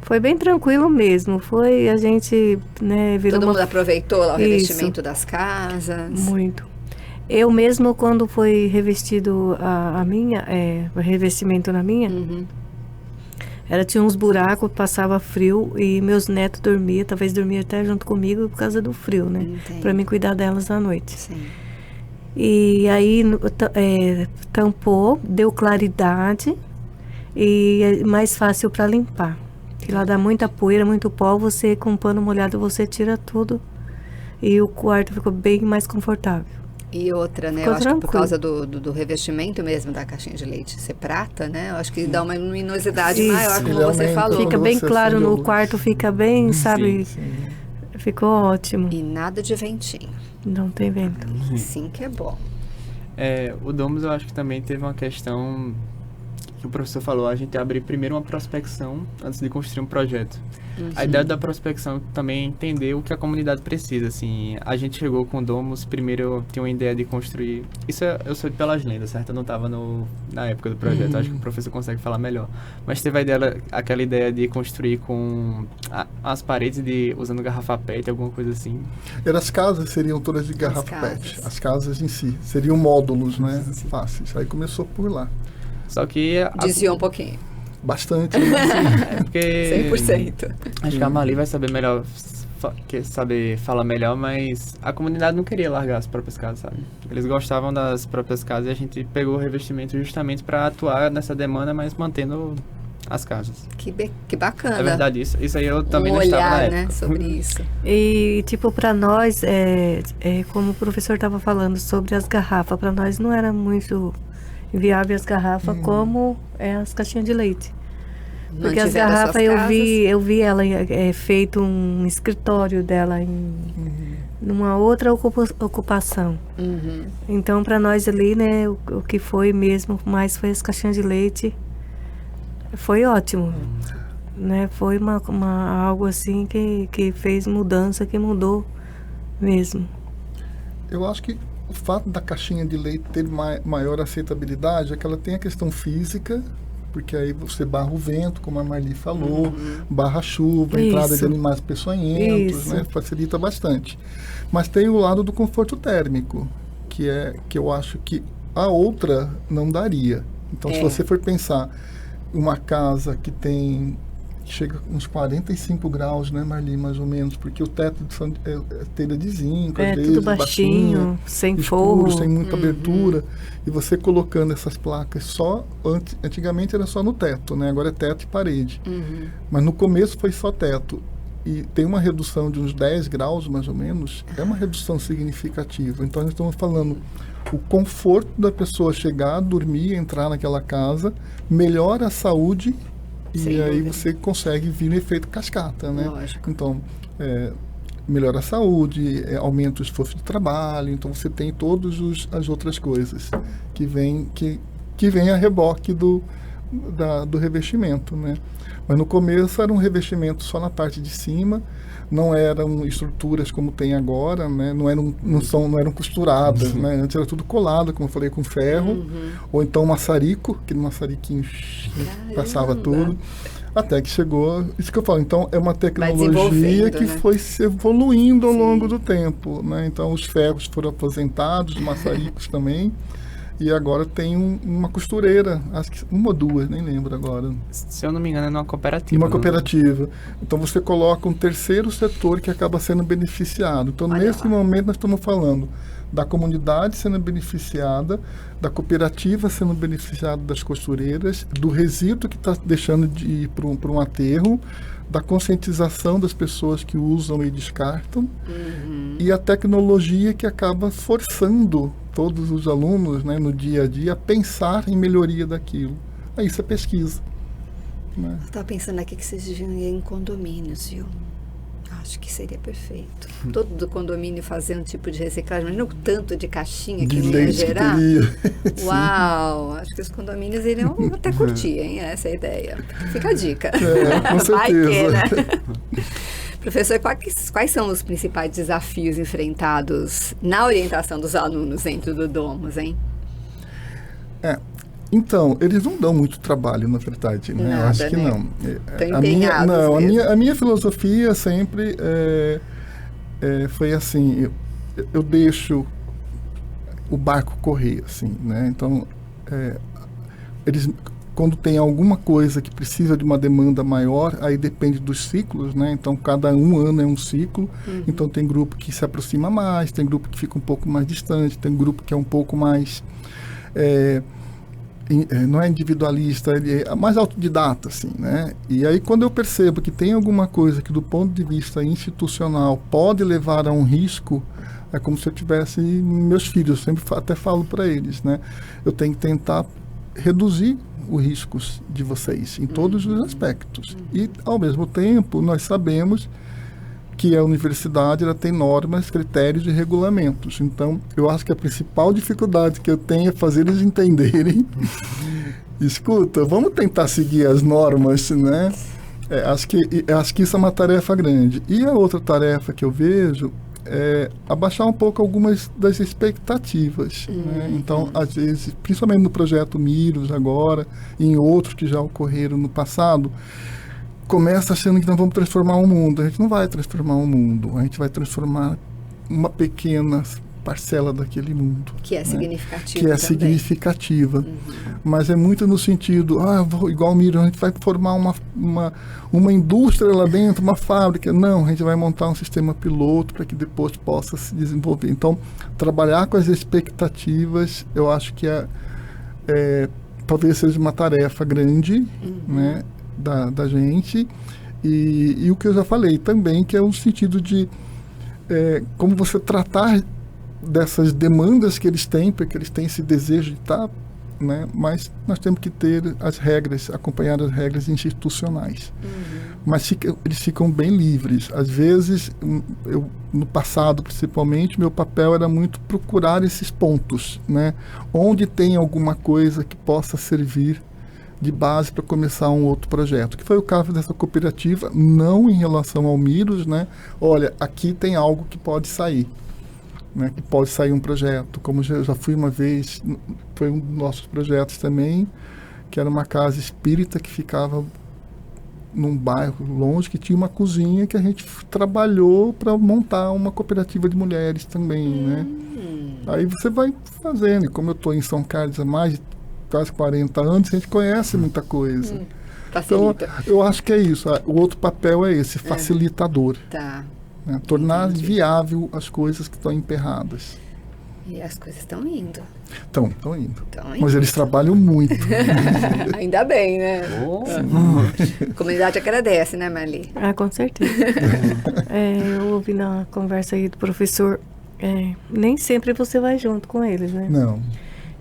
Foi bem tranquilo mesmo. Foi, a gente, né, virou Todo mundo aproveitou lá o revestimento Isso. das casas? Muito. Eu mesmo, quando foi revestido a minha, o revestimento na minha, tinha uns buracos, passava frio e meus netos dormiam, talvez dormiam até junto comigo por causa do frio, né? Para mim cuidar delas à noite. Sim. E aí tampou, deu claridade e é mais fácil para limpar. Porque lá dá muita poeira, muito pó, você com um pano molhado você tira tudo e o quarto ficou bem mais confortável. E outra, né? Ficou Eu acho que por tranquilo. causa do revestimento mesmo da caixinha de leite ser prata, né? Eu acho que dá uma luminosidade Isso. maior, como Ele você aumenta falou. Fica Quando bem você claro acende a no luz. quarto, fica bem, sabe? Sim. Ficou ótimo. E nada de ventinho. Não tem vento. Sim que é bom. O Domus eu acho que também teve uma questão que o professor falou, a gente abre primeiro uma prospecção antes de construir um projeto. A ideia da prospecção também é entender o que a comunidade precisa, assim. A gente chegou com o Domus, primeiro eu tinha uma ideia de construir... Isso eu sou pelas lendas, certo? Eu não estava na época do projeto, acho que o professor consegue falar melhor. Mas teve aquela ideia de construir com as paredes usando garrafa PET, alguma coisa assim. As casas seriam todas de garrafa PET. As casas em si. Seriam módulos, né? Fáceis. Aí começou por lá. Só que... Desviou um pouquinho. Bastante. Porque... 100%. Acho que a Marli vai saber melhor, saber falar melhor, mas a comunidade não queria largar as próprias casas, sabe? Eles gostavam das próprias casas e a gente pegou o revestimento justamente para atuar nessa demanda, mas mantendo as casas. Que bacana. É verdade, isso aí eu também não olhar, estava na época. né, sobre isso. E, tipo, para nós, como o professor estava falando sobre as garrafas, para nós não era muito viável as garrafas como as caixinhas de leite. Porque as Mantiveram garrafas suas eu vi ela feito um escritório dela numa outra ocupação. Então, para nós ali, né, o que foi mesmo mais foi as caixinhas de leite. Foi ótimo, né? Foi algo assim que fez mudança, que mudou mesmo. Eu acho que o fato da caixinha de leite ter maior aceitabilidade é que ela tem a questão física, porque aí você barra o vento, como a Marli falou, barra a chuva, a entrada de animais peçonhentos, né? Facilita bastante. Mas tem o lado do conforto térmico, que eu acho que a outra não daria. Então, se você for pensar uma casa que chega uns 45 graus, né, Marli, mais ou menos, porque o teto é telha de zinco, às vezes, tudo baixinho, sem escuro, forro. sem muita abertura, e você colocando essas placas antigamente era só no teto, né, agora é teto e parede, mas no começo foi só teto, e tem uma redução de uns 10 graus, mais ou menos, é uma redução significativa. Então, nós estamos falando o conforto da pessoa chegar, dormir, entrar naquela casa, melhora a saúde. E aí você consegue vir no efeito cascata, né? Lógico. Então, melhora a saúde, aumenta o esforço de trabalho, então você tem todas as outras coisas que vem a reboque do revestimento, né? Mas no começo era um revestimento só na parte de cima, não eram estruturas como tem agora, né? Não eram costuradas, né? Antes era tudo colado, como eu falei, com ferro, ou então maçarico, aquele maçariquinho passava tudo, até que chegou, isso que eu falo, então é uma tecnologia que foi se evoluindo ao longo do tempo, né? Então os ferros foram aposentados, os maçaricos também, e agora tem uma costureira, acho que uma ou duas, nem lembro agora. Se eu não me engano, é numa cooperativa. Uma cooperativa. Então você coloca um terceiro setor que acaba sendo beneficiado. Então, nesse momento, nós estamos falando da comunidade sendo beneficiada, da cooperativa sendo beneficiada das costureiras, do resíduo que está deixando de ir para um aterro, da conscientização das pessoas que usam e descartam, e a tecnologia que acaba forçando todos os alunos, né, no dia a dia, a pensar em melhoria daquilo. Aí isso é pesquisa. Né? Eu estava pensando aqui que vocês deviam ir em condomínios, viu? Acho que seria perfeito. Todo condomínio fazer um tipo de reciclagem. Imagina o tanto de caixinha que não ia gerar. Uau! Acho que os condomínios iriam até curtir, hein? Essa é a ideia. Fica a dica. Com certeza. Vai que, né? Professor, quais são os principais desafios enfrentados na orientação dos alunos dentro do Domus, hein? Então, eles não dão muito trabalho, na verdade, né? Nada, eu acho que né? não. Estão empenhados mesmo. A minha filosofia sempre foi assim, eu deixo o barco correr, assim, né? Então, eles, quando tem alguma coisa que precisa de uma demanda maior, aí depende dos ciclos, né? Então, cada um ano é um ciclo. Então, tem grupo que se aproxima mais, tem grupo que fica um pouco mais distante, tem grupo que é um pouco mais... não é individualista, ele é mais autodidata, assim, né? E aí, quando eu percebo que tem alguma coisa que, do ponto de vista institucional, pode levar a um risco, é como se eu tivesse meus filhos, eu sempre até falo para eles, né? Eu tenho que tentar reduzir os riscos de vocês, em todos os aspectos. E, ao mesmo tempo, nós sabemos que a universidade ela tem normas, critérios e regulamentos. Então, eu acho que a principal dificuldade que eu tenho é fazer eles entenderem. Escuta, vamos tentar seguir as normas, né? Acho que isso é uma tarefa grande. E a outra tarefa que eu vejo é abaixar um pouco algumas das expectativas. Né? Então, às vezes, principalmente no projeto Miros agora, e em outros que já ocorreram no passado, começa achando que nós vamos transformar o mundo. A gente não vai transformar o mundo, a gente vai transformar uma pequena parcela daquele mundo. Que é significativa. Que é significativa. Mas é muito no sentido, igual o Miro, a gente vai formar uma indústria lá dentro, uma fábrica. Não, a gente vai montar um sistema piloto para que depois possa se desenvolver. Então, trabalhar com as expectativas, eu acho que talvez seja uma tarefa grande, né? Da gente e o que eu já falei também, que é o sentido de como você tratar dessas demandas que eles têm, porque eles têm esse desejo de estar, né? Mas nós temos que ter as regras, acompanhar as regras institucionais. Mas eles ficam bem livres. Às vezes, no passado principalmente, meu papel era muito procurar esses pontos, né? Onde tem alguma coisa que possa servir de base para começar um outro projeto, que foi o caso dessa cooperativa, não em relação ao Miros, né? Olha, aqui tem algo que pode sair, né? Que pode sair um projeto, como eu já fui uma vez, foi um dos nossos projetos também, que era uma casa espírita que ficava num bairro longe, que tinha uma cozinha que a gente trabalhou para montar uma cooperativa de mulheres também, né? Aí você vai fazendo, e como eu estou em São Carlos há mais de quase 40 anos, a gente conhece muita coisa. Facilita. Então, eu acho que é isso. O outro papel é esse, facilitador. Tá. Né? Tornar viável as coisas que estão emperradas. E as coisas estão indo. Estão indo. Mas eles trabalham muito. Ainda bem, né? A comunidade agradece, né, Marli? Com certeza. Eu ouvi na conversa aí do professor, nem sempre você vai junto com eles, né? Não.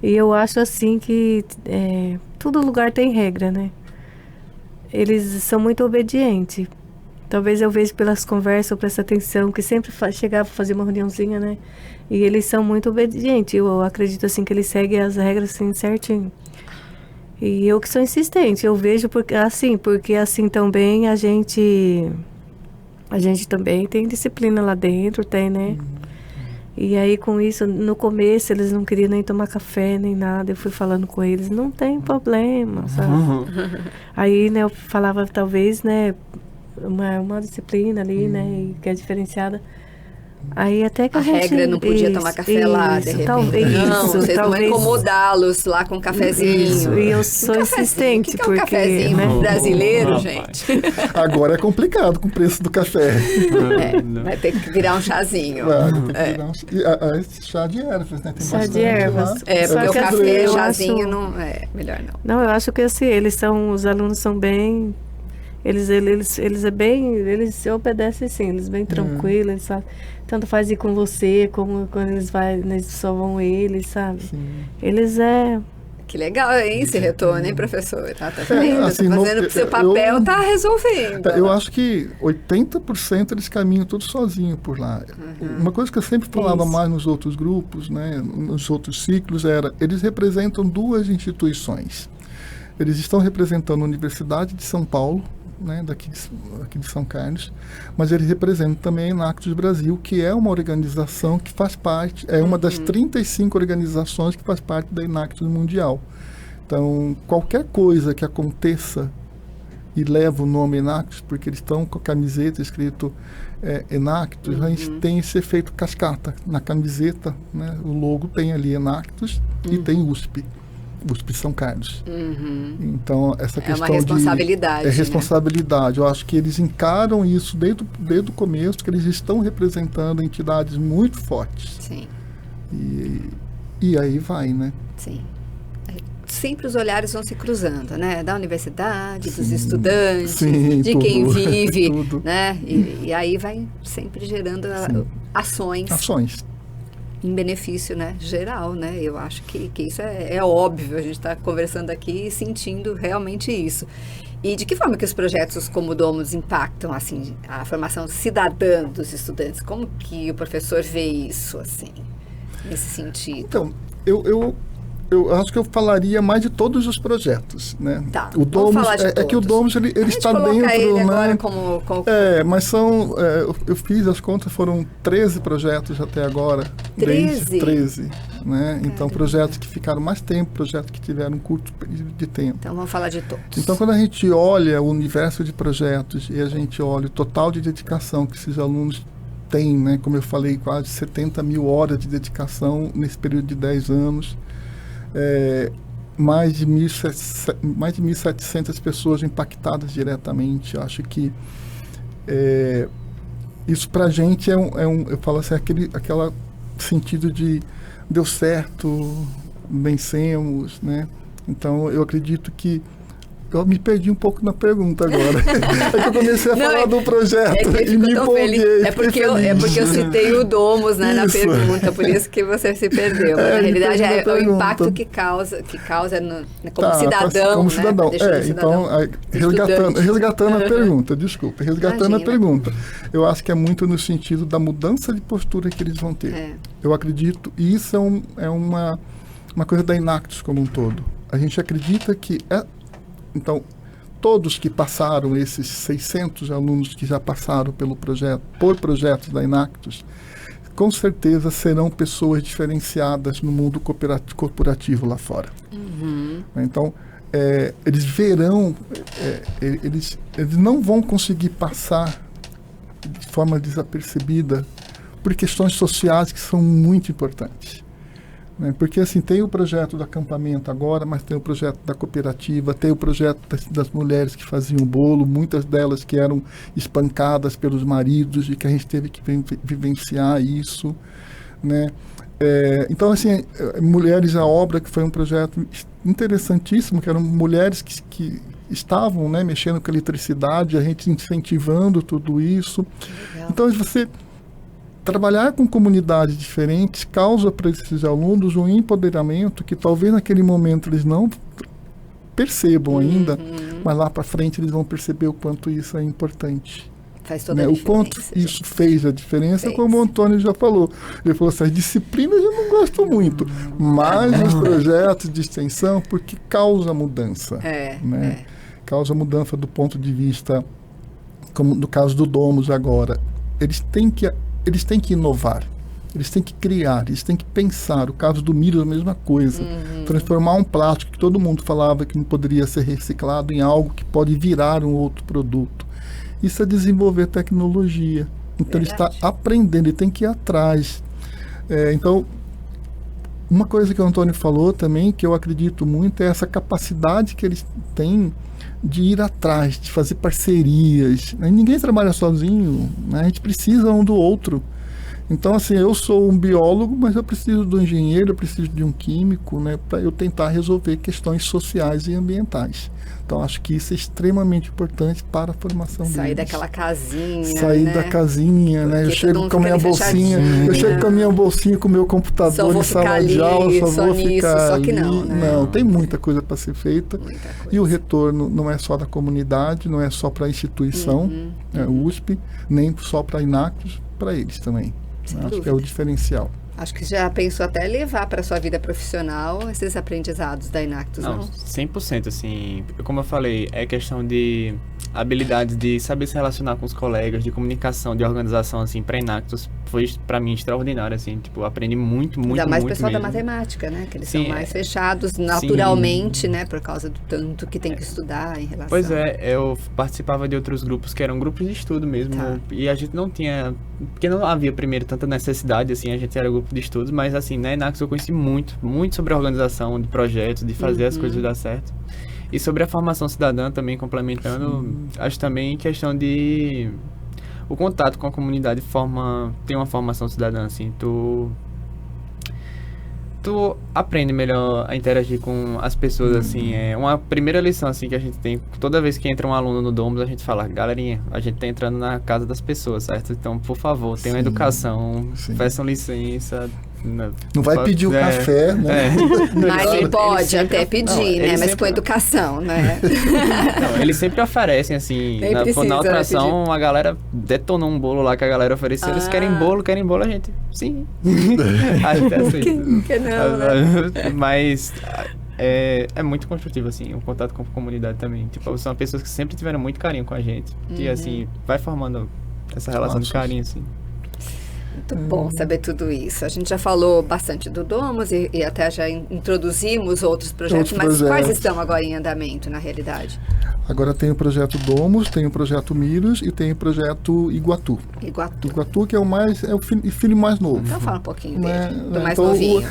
E eu acho assim que todo lugar tem regra, né? Eles são muito obedientes. Talvez eu veja pelas conversas, eu presto atenção, que sempre chegava a fazer uma reuniãozinha, né? E eles são muito obedientes. Eu acredito assim que eles seguem as regras assim certinho. E eu que sou insistente, eu vejo porque assim também a gente também tem disciplina lá dentro, tem, né? E aí, com isso, no começo, eles não queriam nem tomar café, nem nada. Eu fui falando com eles, não tem problema, sabe? Aí, né, eu falava, talvez, né, uma disciplina ali, né, que é diferenciada. Aí até que a gente... regra não podia tomar café lá, de repente. Não, vocês não vão incomodá-los lá com um cafezinho. Isso, e eu sou insistente, porque... um cafezinho, né? Brasileiro, gente. Agora é complicado com o preço do café. Vai ter que virar um chazinho. Chá de ervas, né? Tem chá de ervas. Porque o café, chazinho, não é melhor não. Não, eu acho que assim, os alunos são bem... Eles obedecem sim, eles bem tranquilos, eles sabem, tanto faz ir com você, como quando eles só vão eles, sabe? Sim. Eles Que legal, hein, esse retorno, hein, professor? Tá vendo? assim, tá fazendo o seu papel, tá resolvendo. Eu acho que 80% eles caminham todos sozinhos por lá. Uma coisa que eu sempre falava mais nos outros grupos, né, nos outros ciclos, era, eles representam duas instituições. Eles estão representando a Universidade de São Paulo, né, aqui de São Carlos, mas eles representam também a Enactus Brasil, que é uma organização que faz parte, é uma das 35 organizações que faz parte da Enactus Mundial. Então, qualquer coisa que aconteça e leva o nome Enactus, porque eles estão com a camiseta escrito Enactus, a gente tem esse efeito cascata. Na camiseta, né, o logo tem ali Enactus e tem USP São Carlos. Então, essa questão é uma responsabilidade. É responsabilidade. Né? Eu acho que eles encaram isso desde o começo, que eles estão representando entidades muito fortes. Sim. E aí vai, né? Sim. Sempre os olhares vão se cruzando, né? Da universidade, dos estudantes, de tudo, quem vive, né? E aí vai sempre gerando ações. Em benefício, né, geral, né? Eu acho que isso é óbvio. A gente está conversando aqui e sentindo realmente isso. E de que forma que os projetos como o Domus impactam, assim, a formação cidadã dos estudantes? Como que o professor vê isso, assim, nesse sentido? Então, eu acho que eu falaria mais de todos os projetos, né? Tá, o Domus, é que o Domus ele está dentro, ele né? Agora como... mas são, eu fiz as contas, foram 13 projetos até agora. 13, né? Então, projetos que ficaram mais tempo, projetos que tiveram um curto período de tempo. Então, vamos falar de todos. Então, quando a gente olha o universo de projetos e a gente olha o total de dedicação que esses alunos têm, né? Como eu falei, quase 70 mil horas de dedicação nesse período de 10 anos. Mais de 1.700 pessoas impactadas diretamente. Eu acho que isso para a gente eu falo assim, aquele sentido de deu certo, vencemos, né? Então eu acredito que eu me perdi um pouco na pergunta agora. É que eu comecei a falar do projeto e me empolguei. É porque eu citei o Domus, né, na pergunta, por isso que você se perdeu. Mas, na realidade, é o impacto que causa como cidadão. Como cidadão. Né? Então, resgatando a pergunta, desculpa. Resgatando a pergunta. Eu acho que é muito no sentido da mudança de postura que eles vão ter. Eu acredito, e isso é uma coisa da Enactus como um todo. A gente acredita que... Então, todos que passaram, esses 600 alunos que já passaram por projetos da Enactus, com certeza serão pessoas diferenciadas no mundo corporativo lá fora. Então, eles verão, eles não vão conseguir passar de forma desapercebida por questões sociais que são muito importantes. Porque assim, tem o projeto do acampamento agora, mas tem o projeto da cooperativa, tem o projeto das mulheres que faziam bolo, muitas delas que eram espancadas pelos maridos e que a gente teve que vivenciar isso, né? Então assim, Mulheres à Obra, que foi um projeto interessantíssimo, que eram mulheres que estavam, né, mexendo com a eletricidade, a gente incentivando tudo isso. Então você... Trabalhar com comunidades diferentes causa para esses alunos um empoderamento que talvez naquele momento eles não percebam ainda, mas lá para frente eles vão perceber o quanto isso é importante. Faz toda a diferença. O quanto isso fez a diferença, como o Antônio já falou. Ele falou assim, as disciplinas eu não gosto muito, mas os projetos de extensão, porque causa mudança. Causa mudança do ponto de vista, como no caso do Domus agora. Eles têm que inovar, eles têm que criar, eles têm que pensar. O caso do milho é a mesma coisa. Transformar um plástico que todo mundo falava que não poderia ser reciclado em algo que pode virar um outro produto. Isso é desenvolver tecnologia. Então ele está aprendendo, ele tem que ir atrás. Então, uma coisa que o Antônio falou também, que eu acredito muito, é essa capacidade que eles têm de ir atrás, de fazer parcerias. Ninguém trabalha sozinho, né? A gente precisa um do outro. Então, assim, eu sou um biólogo, mas eu preciso de um engenheiro, eu preciso de um químico, né, para eu tentar resolver questões sociais e ambientais. Então, acho que isso é extremamente importante para a formação deles. Sair daquela casinha, Sair da casinha, né? Eu chego com a minha bolsinha, com o meu computador em sala de aula, só vou ficar ali. Não, tem muita coisa para ser feita. E o retorno não é só da comunidade, não é só para a instituição, USP, nem só para a Inactus, para eles também. Acho que é o diferencial. Acho que já pensou até levar para a sua vida profissional esses aprendizados da Inactus, não? 100%, assim, como eu falei, é questão de habilidade de saber se relacionar com os colegas, de comunicação, de organização, assim, para Inactus, foi para mim extraordinário, assim, tipo, aprendi muito, Ainda mais o muito pessoal mesmo. da matemática, né, que eles Sim, são mais fechados naturalmente, né, por causa do tanto que tem que estudar em relação... Pois é, eu participava de outros grupos que eram grupos de estudo mesmo, e a gente não tinha, porque não havia primeiro tanta necessidade, assim, a gente era grupo de estudos, mas assim, na Inactus eu conheci muito sobre a organização de projetos, de fazer as coisas dar certo. E sobre a formação cidadã também, complementando, acho também questão de... O contato com a comunidade tem uma formação cidadã, assim, tu aprende melhor a interagir com as pessoas, assim, é uma primeira lição, assim, que a gente tem, toda vez que entra um aluno no Domus, a gente fala, galerinha, a gente tá entrando na casa das pessoas, certo? Então, por favor, tenham educação, peçam licença. Não vai pedir o café, né? Mas ele pode até pedir, né? Mas com educação, né? Não, eles sempre oferecem, assim, na outra ação, a galera detonou um bolo lá que a galera ofereceu. Eles querem bolo, a gente, sim. A gente aceita. Que não, né? Mas é muito construtivo, assim, o contato com a comunidade também. Tipo, são pessoas que sempre tiveram muito carinho com a gente. E, assim, vai formando essa relação de carinho, assim. Muito bom saber tudo isso. A gente já falou bastante do Domus e até já introduzimos outros projetos, quais estão agora em andamento, na realidade? Agora tem o projeto Domus, tem o projeto Miros e tem o projeto Iguatu. Iguatu, que é o filho mais novo. Então fala um pouquinho dele, do mais novinho.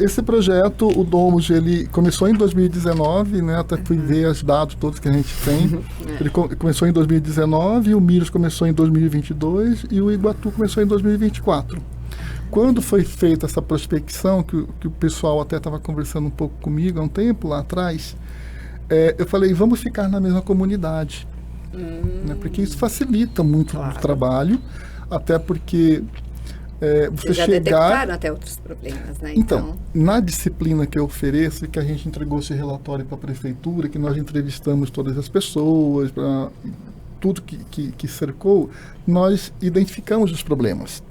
Esse projeto, o Domus, ele começou em 2019, né? Até fui ver os dados todos que a gente tem. Ele começou em 2019, o Miros começou em 2022 e o Iguatu começou em 2024. Quando foi feita essa prospecção, que o pessoal até estava conversando um pouco comigo há um tempo lá atrás, eu falei, vamos ficar na mesma comunidade, né, porque isso facilita muito o trabalho, até porque Vocês já detectaram até outros problemas, né? Então, na disciplina que eu ofereço, que a gente entregou esse relatório para a prefeitura, que nós entrevistamos todas as pessoas, para tudo que cercou, nós identificamos os problemas.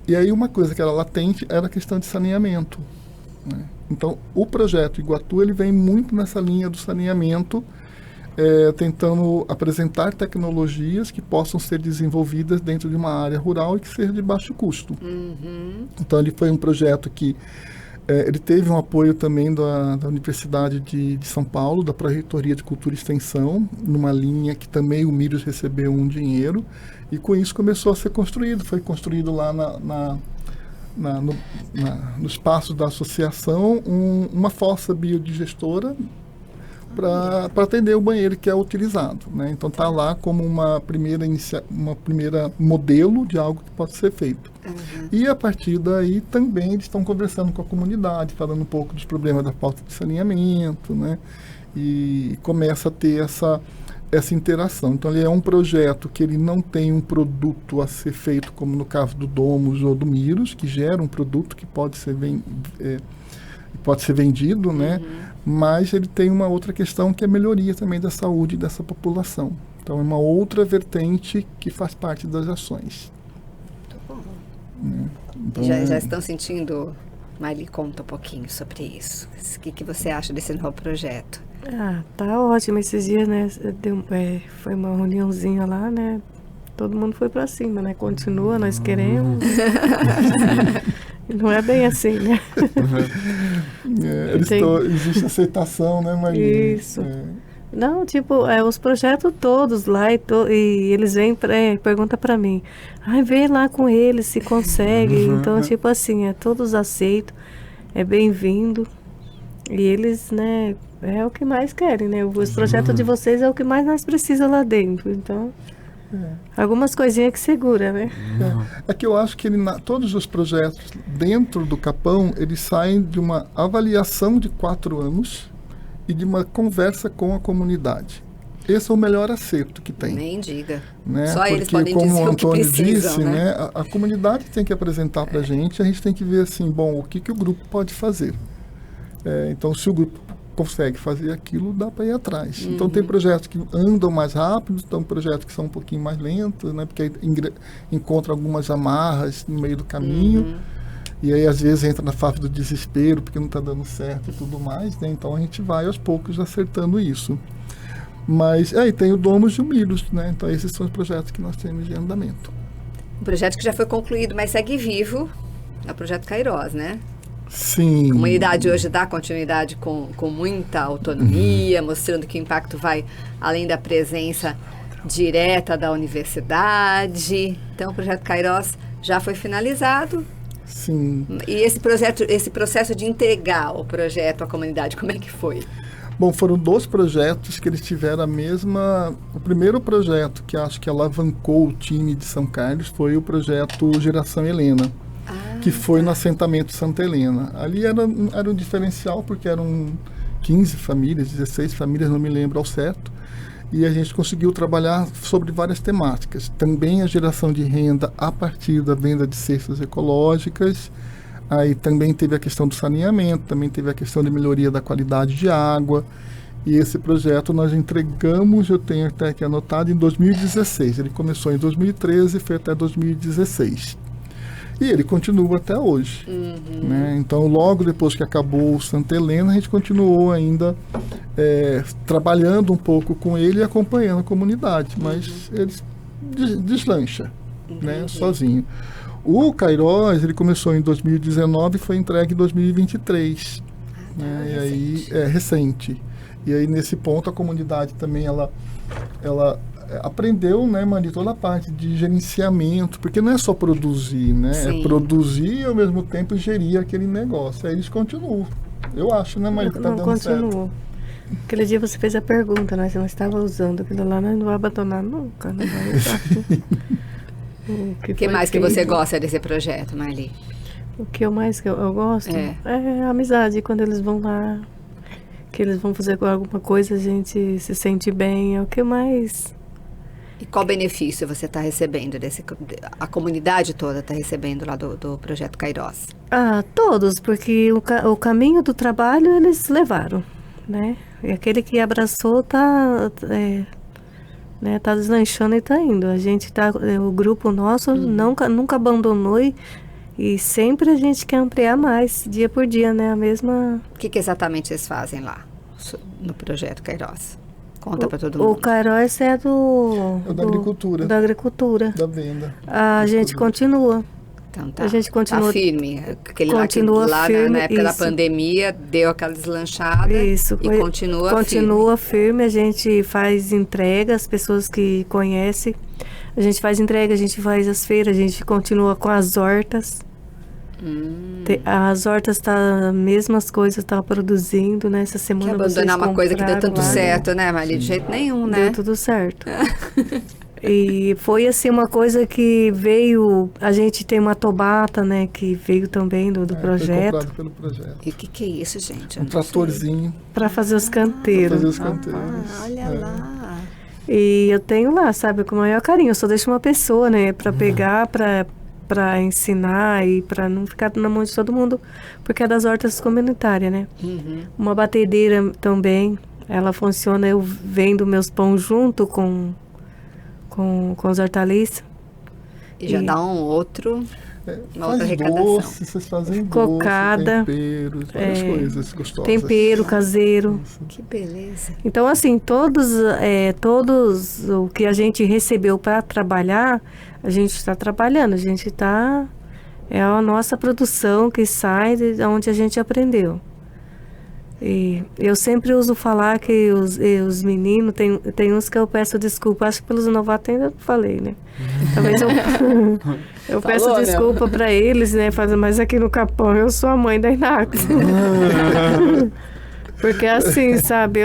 E aí uma coisa que era latente era a questão de saneamento, né? Então, o projeto Iguatu, ele vem muito nessa linha do saneamento, tentando apresentar tecnologias que possam ser desenvolvidas dentro de uma área rural e que seja de baixo custo. Então, ele foi um projeto que ele teve um apoio também da Universidade de São Paulo, da Pró-Reitoria de Cultura e Extensão, numa linha que também o Miros recebeu um dinheiro, e com isso começou a ser construído. Foi construído lá no espaço da associação uma fossa biodigestora para atender o banheiro que é utilizado, né? Então está lá como uma primeira modelo de algo que pode ser feito. E a partir daí também eles estão conversando com a comunidade, falando um pouco dos problemas da falta de saneamento, né? E começa a ter essa interação. Então ele é um projeto que ele não tem um produto a ser feito, como no caso do Domus ou do Miros, que gera um produto que pode ser vendido, né? Mas ele tem uma outra questão que é a melhoria também da saúde dessa população. Então é uma outra vertente que faz parte das ações. Muito bom. Então, já estão sentindo... Marli, conta um pouquinho sobre isso. O que você acha desse novo projeto? Tá ótimo. Esses dias, né, foi uma reuniãozinha lá, né? Todo mundo foi pra cima, né? Continua, nós queremos. Não é bem assim, né? Existe aceitação, né, Marli? Isso. Não, tipo, os projetos todos lá e eles vêm, pergunta pra mim, vem lá com eles se consegue. Então, tipo assim, todos aceitam, é bem-vindo. E eles, né, é o que mais querem, né? Os projetos de vocês é o que mais nós precisamos lá dentro. Então, Algumas coisinhas que segura, né? É que eu acho que todos os projetos dentro do Capão, eles saem de uma avaliação de 4 anos e de uma conversa com a comunidade. Esse é o melhor acerto que tem. Nem diga. Né? Só eles podem como dizer o o que Antônio precisam, disse, né? A comunidade tem que apresentar para a gente tem que ver assim, bom, o que o grupo pode fazer. Então, se o grupo consegue fazer aquilo, dá para ir atrás. Então, tem projetos que andam mais rápido, tem projetos que são um pouquinho mais lentos, né? Porque aí encontra algumas amarras no meio do caminho. E aí, às vezes, entra na fase do desespero, porque não está dando certo e tudo mais, né? Então, a gente vai, aos poucos, acertando isso. Mas, e tem o Domus e o Milos, né? Então, esses são os projetos que nós temos em andamento. Um projeto que já foi concluído, mas segue vivo, é o Projeto Cairós, né? Sim. A comunidade hoje dá continuidade com muita autonomia, mostrando que o impacto vai além da presença direta da universidade. Então, o Projeto Cairós já foi finalizado. Sim. E esse processo de entregar o projeto à comunidade, como é que foi? Bom, foram 2 projetos que eles tiveram a mesma... O primeiro projeto que acho que alavancou o time de São Carlos foi o projeto Geração Helena, que foi no assentamento Santa Helena. Ali era um diferencial porque eram 15 famílias, 16 famílias, não me lembro ao certo, e a gente conseguiu trabalhar sobre várias temáticas. Também a geração de renda a partir da venda de cestas ecológicas. Aí também teve a questão do saneamento, também teve a questão de melhoria da qualidade de água. E esse projeto nós entregamos, eu tenho até aqui anotado, em 2016. Ele começou em 2013 e foi até 2016. E ele continua até hoje. Né? Então, logo depois que acabou o Santa Helena, a gente continuou ainda trabalhando um pouco com ele e acompanhando a comunidade. Mas ele deslancha, né, sozinho. O Cairós, ele começou em 2019 e foi entregue em 2023. Né? E aí, recente. E aí, nesse ponto, a comunidade também, ela aprendeu, né, Mari, toda a parte de gerenciamento, porque não é só produzir, né? Sim. É produzir e, ao mesmo tempo, gerir aquele negócio. Aí eles continuam. Eu acho, né, Mari, que tá dando certo. Aquele dia você fez a pergunta, né? Você não estava usando aquilo lá, não vai abandonar nunca, não vai usar. O que mais que você gosta desse projeto, Marli? O que eu mais eu gosto é a amizade, quando eles vão lá, que eles vão fazer alguma coisa, a gente se sente bem, é o que mais... E qual benefício você está recebendo a comunidade toda está recebendo lá do Projeto Cairós? Todos, porque o caminho do trabalho eles levaram, né? E aquele que abraçou tá deslanchando e tá indo. A gente o grupo nosso nunca abandonou e sempre a gente quer ampliar mais, dia por dia, né? A mesma... O que exatamente vocês fazem lá no Projeto Cairós? Conta para todo mundo. O Cairós é da agricultura. Da agricultura. Da venda. A gente continua. Então tá. A gente continua. Tá firme. Aquele continua lá firme, na época da isso. pandemia, deu aquela deslanchada. Isso. E continua firme. A gente faz entrega, as pessoas que conhecem. A gente faz entrega, a gente faz as feiras, a gente continua com as hortas. As hortas mesmas coisas tá produzindo, né? Essa semana que abandonar uma coisa que deu tanto certo, né, Marli? De jeito nenhum, né? Deu tudo certo. E foi assim uma coisa que veio, a gente tem uma tobata, né, que veio também do projeto. Foi comprado pelo projeto. E o que é isso, gente? Um tratorzinho. Para fazer os canteiros. Olha lá. E eu tenho lá, sabe, com o maior carinho. Eu só deixo uma pessoa, né, para pegar, para ensinar e para não ficar na mão de todo mundo, porque é das hortas comunitárias, né? Uma batedeira também, ela funciona, eu vendo meus pães junto com os hortaliças. E já dá uma outra arrecadação. Doce, vocês fazem cocada, temperos, várias coisas gostosas. Tempero caseiro. Que beleza. Então, assim, todos o que a gente recebeu para trabalhar, a gente está trabalhando, a gente está... É a nossa produção que sai de onde a gente aprendeu. E eu sempre uso falar que os meninos, tem uns que eu peço desculpa, acho que pelos novatos ainda não falei, né? Talvez eu peço desculpa para eles, né? Mas aqui no Capão eu sou a mãe da Inactus. Porque assim, sabe,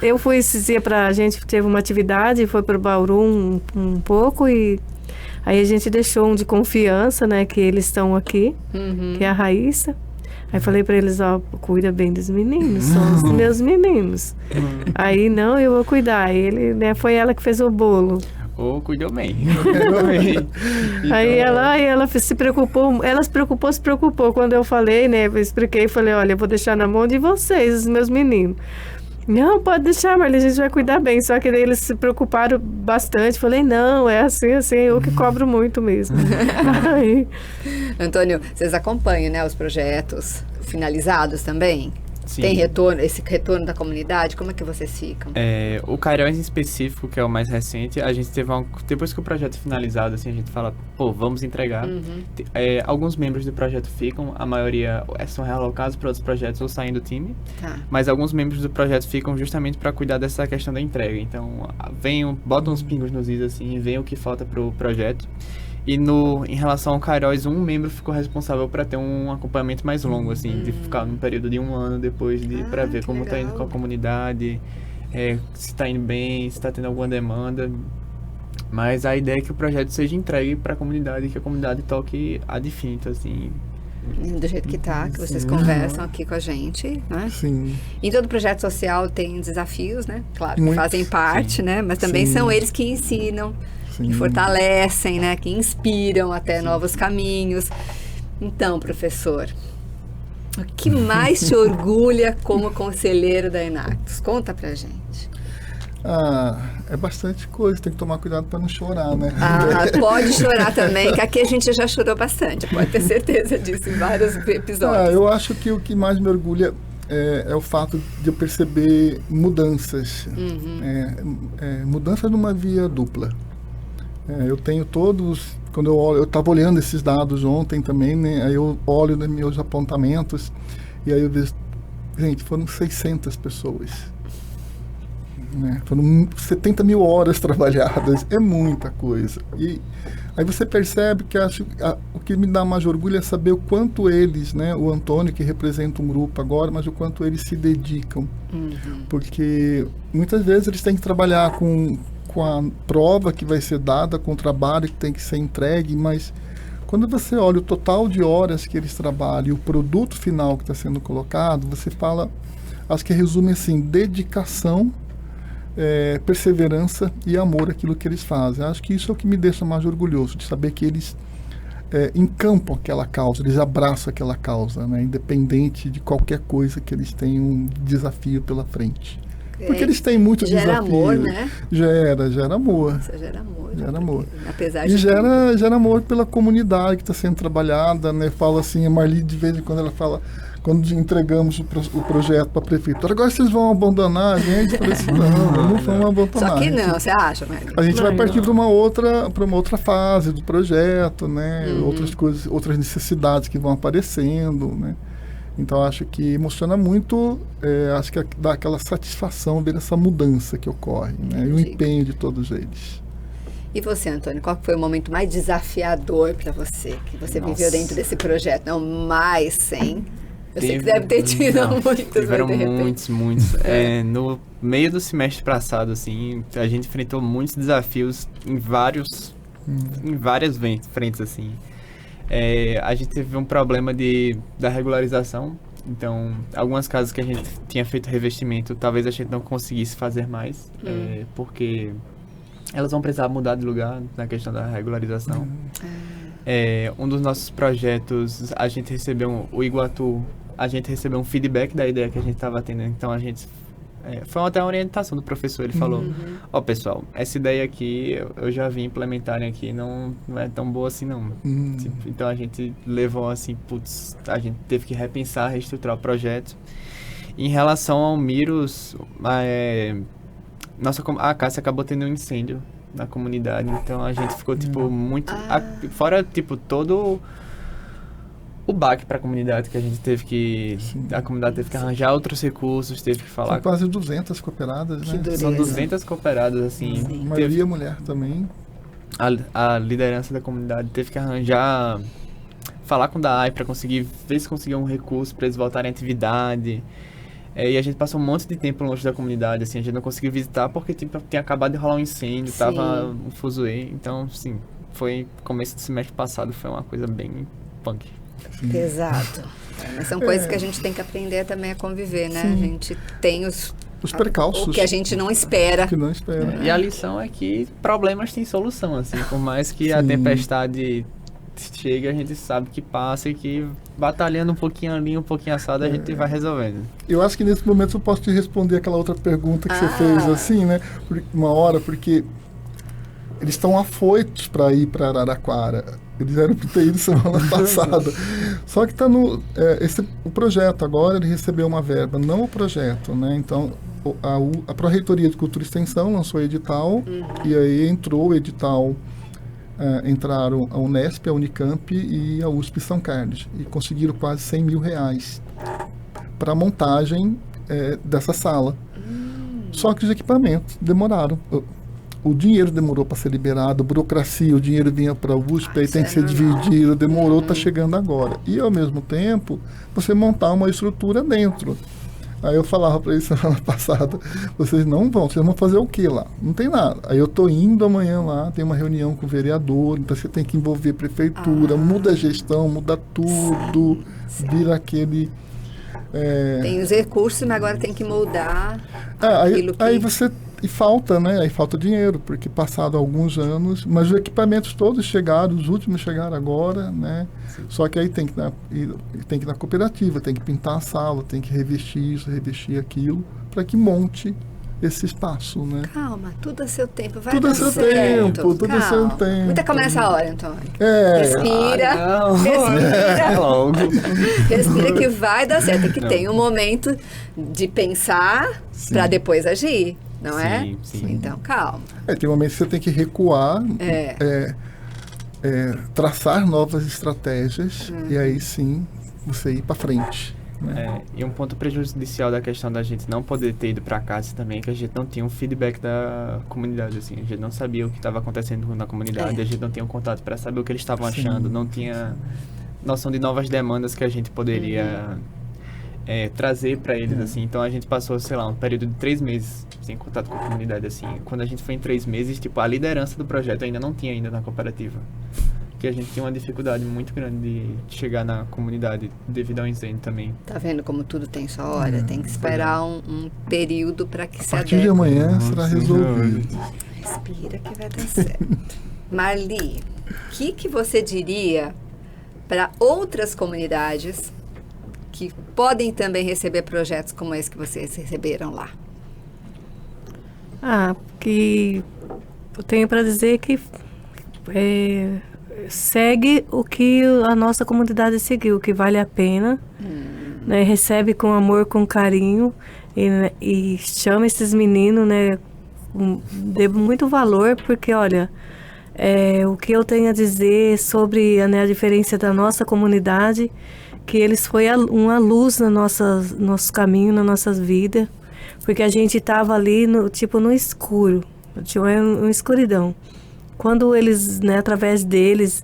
eu fui esse dia a gente teve uma atividade, foi para o Bauru um pouco e aí a gente deixou um de confiança, né, que eles estão aqui, que é a Raíssa. Aí falei para eles, ó, cuida bem dos meninos, são os meus meninos. Aí, não, eu vou cuidar. Ele, né, foi ela que fez o bolo. Cuidou bem. Aí ela se preocupou, se preocupou quando eu falei, né, eu expliquei, falei, olha, eu vou deixar na mão de vocês, os meus meninos. Não, pode deixar, Marli, a gente vai cuidar bem. Só que daí eles se preocuparam bastante. Falei, não, é assim, eu que cobro muito mesmo. Aí... Antônio, vocês acompanham, né, os projetos finalizados também? Sim. Tem retorno, esse retorno da comunidade? Como é que vocês ficam? O Cairóis em específico, que é o mais recente, a gente teve depois que o projeto é finalizado, assim, a gente fala, vamos entregar. Alguns membros do projeto ficam, a maioria são realocados para outros projetos ou saem do time, mas alguns membros do projeto ficam justamente para cuidar dessa questão da entrega. Então, botam uns pingos nos is, assim, veem o que falta pro projeto. E em relação ao Cairóis, um membro ficou responsável para ter um acompanhamento mais longo, assim, de ficar num período de 1 ano depois, para ver como está indo com a comunidade, se está indo bem, se está tendo alguma demanda. Mas a ideia é que o projeto seja entregue para a comunidade, que a comunidade toque ad infinitum, assim. Do jeito que tá, que vocês conversam aqui com a gente, né? Sim. Em todo projeto social tem desafios, né? Claro, que fazem parte, né? Mas também são eles que ensinam, que fortalecem, né? Que inspiram até novos caminhos. Então, professor, o que mais te orgulha como conselheiro da Enactus? Conta pra gente. É bastante coisa, tem que tomar cuidado para não chorar, né? Pode chorar também, que aqui a gente já chorou bastante, pode ter certeza disso em vários episódios. Eu acho que o que mais me orgulha é o fato de eu perceber mudanças, mudanças numa via dupla. Eu tenho todos, quando eu estava olhando esses dados ontem também, né? Aí eu olho nos meus apontamentos e aí eu vejo, gente, foram 600 pessoas. Foram 70 mil horas trabalhadas, é muita coisa. E aí você percebe que o que me dá mais orgulho é saber o quanto eles, né, o Antônio, que representa um grupo agora, mas o quanto eles se dedicam. Porque muitas vezes eles têm que trabalhar com a prova que vai ser dada, com o trabalho que tem que ser entregue, mas quando você olha o total de horas que eles trabalham e o produto final que está sendo colocado, você fala, acho que resume assim, dedicação, perseverança e amor àquilo que eles fazem. Acho que isso é o que me deixa mais orgulhoso, de saber que eles encampam aquela causa, eles abraçam aquela causa, né, independente de qualquer coisa que eles tenham um desafio pela frente. Porque eles têm muito desafio. Gera amor, né? Gera amor. Isso gera amor. Gera amor. Apesar de gera amor pela comunidade que está sendo trabalhada, né? Fala assim, a Marli de vez em quando ela fala, quando entregamos o projeto para a prefeitura, agora vocês vão abandonar a gente? Eu falei assim, não vamos abandonar. Só que não, você acha, Marli? A gente vai partir para uma outra fase do projeto, né? Outras coisas, outras necessidades que vão aparecendo, né? Então, acho que emociona muito, acho que dá aquela satisfação ver essa mudança que ocorre, né? E o empenho de todos eles. E você, Antônio, qual foi o momento mais desafiador para você, que você viveu dentro desse projeto? Não, mais 100. Eu sei que deve ter tido muitos. Tiveram muitos. No meio do semestre passado, assim, a gente enfrentou muitos desafios em várias frentes, assim. A gente teve um problema da regularização, então algumas casas que a gente tinha feito revestimento, talvez a gente não conseguisse fazer mais, porque elas vão precisar mudar de lugar na questão da regularização. Um dos nossos projetos, a gente recebeu o Iguatu, a gente recebeu um feedback da ideia que a gente estava tendo, então a gente foi até uma orientação do professor, ele falou, pessoal, essa ideia aqui eu já vi implementarem aqui, não é tão boa assim não. Então a gente levou assim, a gente teve que repensar, reestruturar o projeto. Em relação ao Miros, a Cássia acabou tendo um incêndio na comunidade, então a gente ficou muito, fora todo o baque para a comunidade que a gente teve que... A comunidade teve que arranjar outros recursos, teve que falar... São quase 200 cooperadas, né? São 200 cooperadas, assim. A maioria mulher também. A liderança da comunidade teve que arranjar... Falar com o DAI para conseguir ver se conseguia um recurso para eles voltarem à atividade. E a gente passou um monte de tempo longe da comunidade, assim, a gente não conseguiu visitar porque tipo, tinha acabado de rolar um incêndio, Sim. tava um fuzuê, então, assim, foi começo do semestre passado, foi uma coisa bem punk. Exato. Mas são coisas que a gente tem que aprender também a conviver, né? A gente tem os percalços. o que a gente não espera. Que não espera. E a lição é que problemas têm solução, assim, por mais que a Sim. tempestade chegue, a gente sabe que passa e que batalhando um pouquinho ali, um pouquinho assado, a gente vai resolvendo. Eu acho que nesse momento eu posso te responder aquela outra pergunta que você fez, assim, né? Uma hora, porque eles estão afoitos para ir para Araraquara. Eles eram para ter ido semana passada. Só que está no... o projeto agora, ele recebeu uma verba, não o projeto, né? Então, a Pró-Reitoria de Cultura e Extensão lançou o edital, e aí entrou o edital, entraram a Unesp, a Unicamp e a USP São Carlos, e conseguiram quase R$100 mil para a montagem dessa sala. Só que os equipamentos demoraram. O dinheiro demorou para ser liberado, a burocracia, o dinheiro vinha para a USP, aí tem que ser dividido, demorou, está chegando agora. E, ao mesmo tempo, você montar uma estrutura dentro. Aí eu falava para eles semana passada, vocês não vão, vocês vão fazer o quê lá? Não tem nada. Aí eu estou indo amanhã lá, tem uma reunião com o vereador, então você tem que envolver a prefeitura, muda a gestão, muda tudo, vira aquele... Tem os recursos, mas agora tem que moldar aquilo que... Aí você... E falta, né? Aí falta dinheiro, porque passado alguns anos, mas os equipamentos todos chegaram, os últimos chegaram agora, né? Sim. Só que aí tem que ir na cooperativa, tem que pintar a sala, tem que revestir isso, revestir aquilo, para que monte esse espaço, né? Calma, tudo a seu tempo, vai tudo dar a seu certo. tempo, tudo a seu tempo. Muita calma nessa hora, Antônio. Respira. Respira Logo. Respira que vai dar certo. É que tem um momento de pensar para depois agir. Não é? Sim. Então, calma. Tem momentos que você tem que recuar, traçar novas estratégias e aí sim você ir para frente. Né? E um ponto prejudicial da questão da gente não poder ter ido para casa também é que a gente não tinha um feedback da comunidade, assim, a gente não sabia o que estava acontecendo na comunidade, a gente não tinha um contato para saber o que eles estavam achando, não tinha noção de novas demandas que a gente poderia trazer para eles, assim. Então a gente passou, sei lá, um período de 3 meses sem contato com a comunidade, assim. Quando a gente foi em 3 meses, tipo, a liderança do projeto ainda não tinha na cooperativa. Porque a gente tinha uma dificuldade muito grande de chegar na comunidade devido ao incêndio também. Tá vendo como tudo tem sua hora? Tem que esperar um período para que se A partir de amanhã será resolvido. Respira que vai dar certo. Marli, o que você diria para outras comunidades que podem também receber projetos como esse que vocês receberam lá? Que eu tenho para dizer que segue o que a nossa comunidade seguiu, que vale a pena, né? Recebe com amor, com carinho e chama esses meninos, né? Dê muito valor, porque olha, o que eu tenho a dizer sobre a diferença da nossa comunidade, que eles foi uma luz no nosso caminho, na nossas vidas, porque a gente estava ali no escuro, tinha uma escuridão. Quando eles, né, através deles,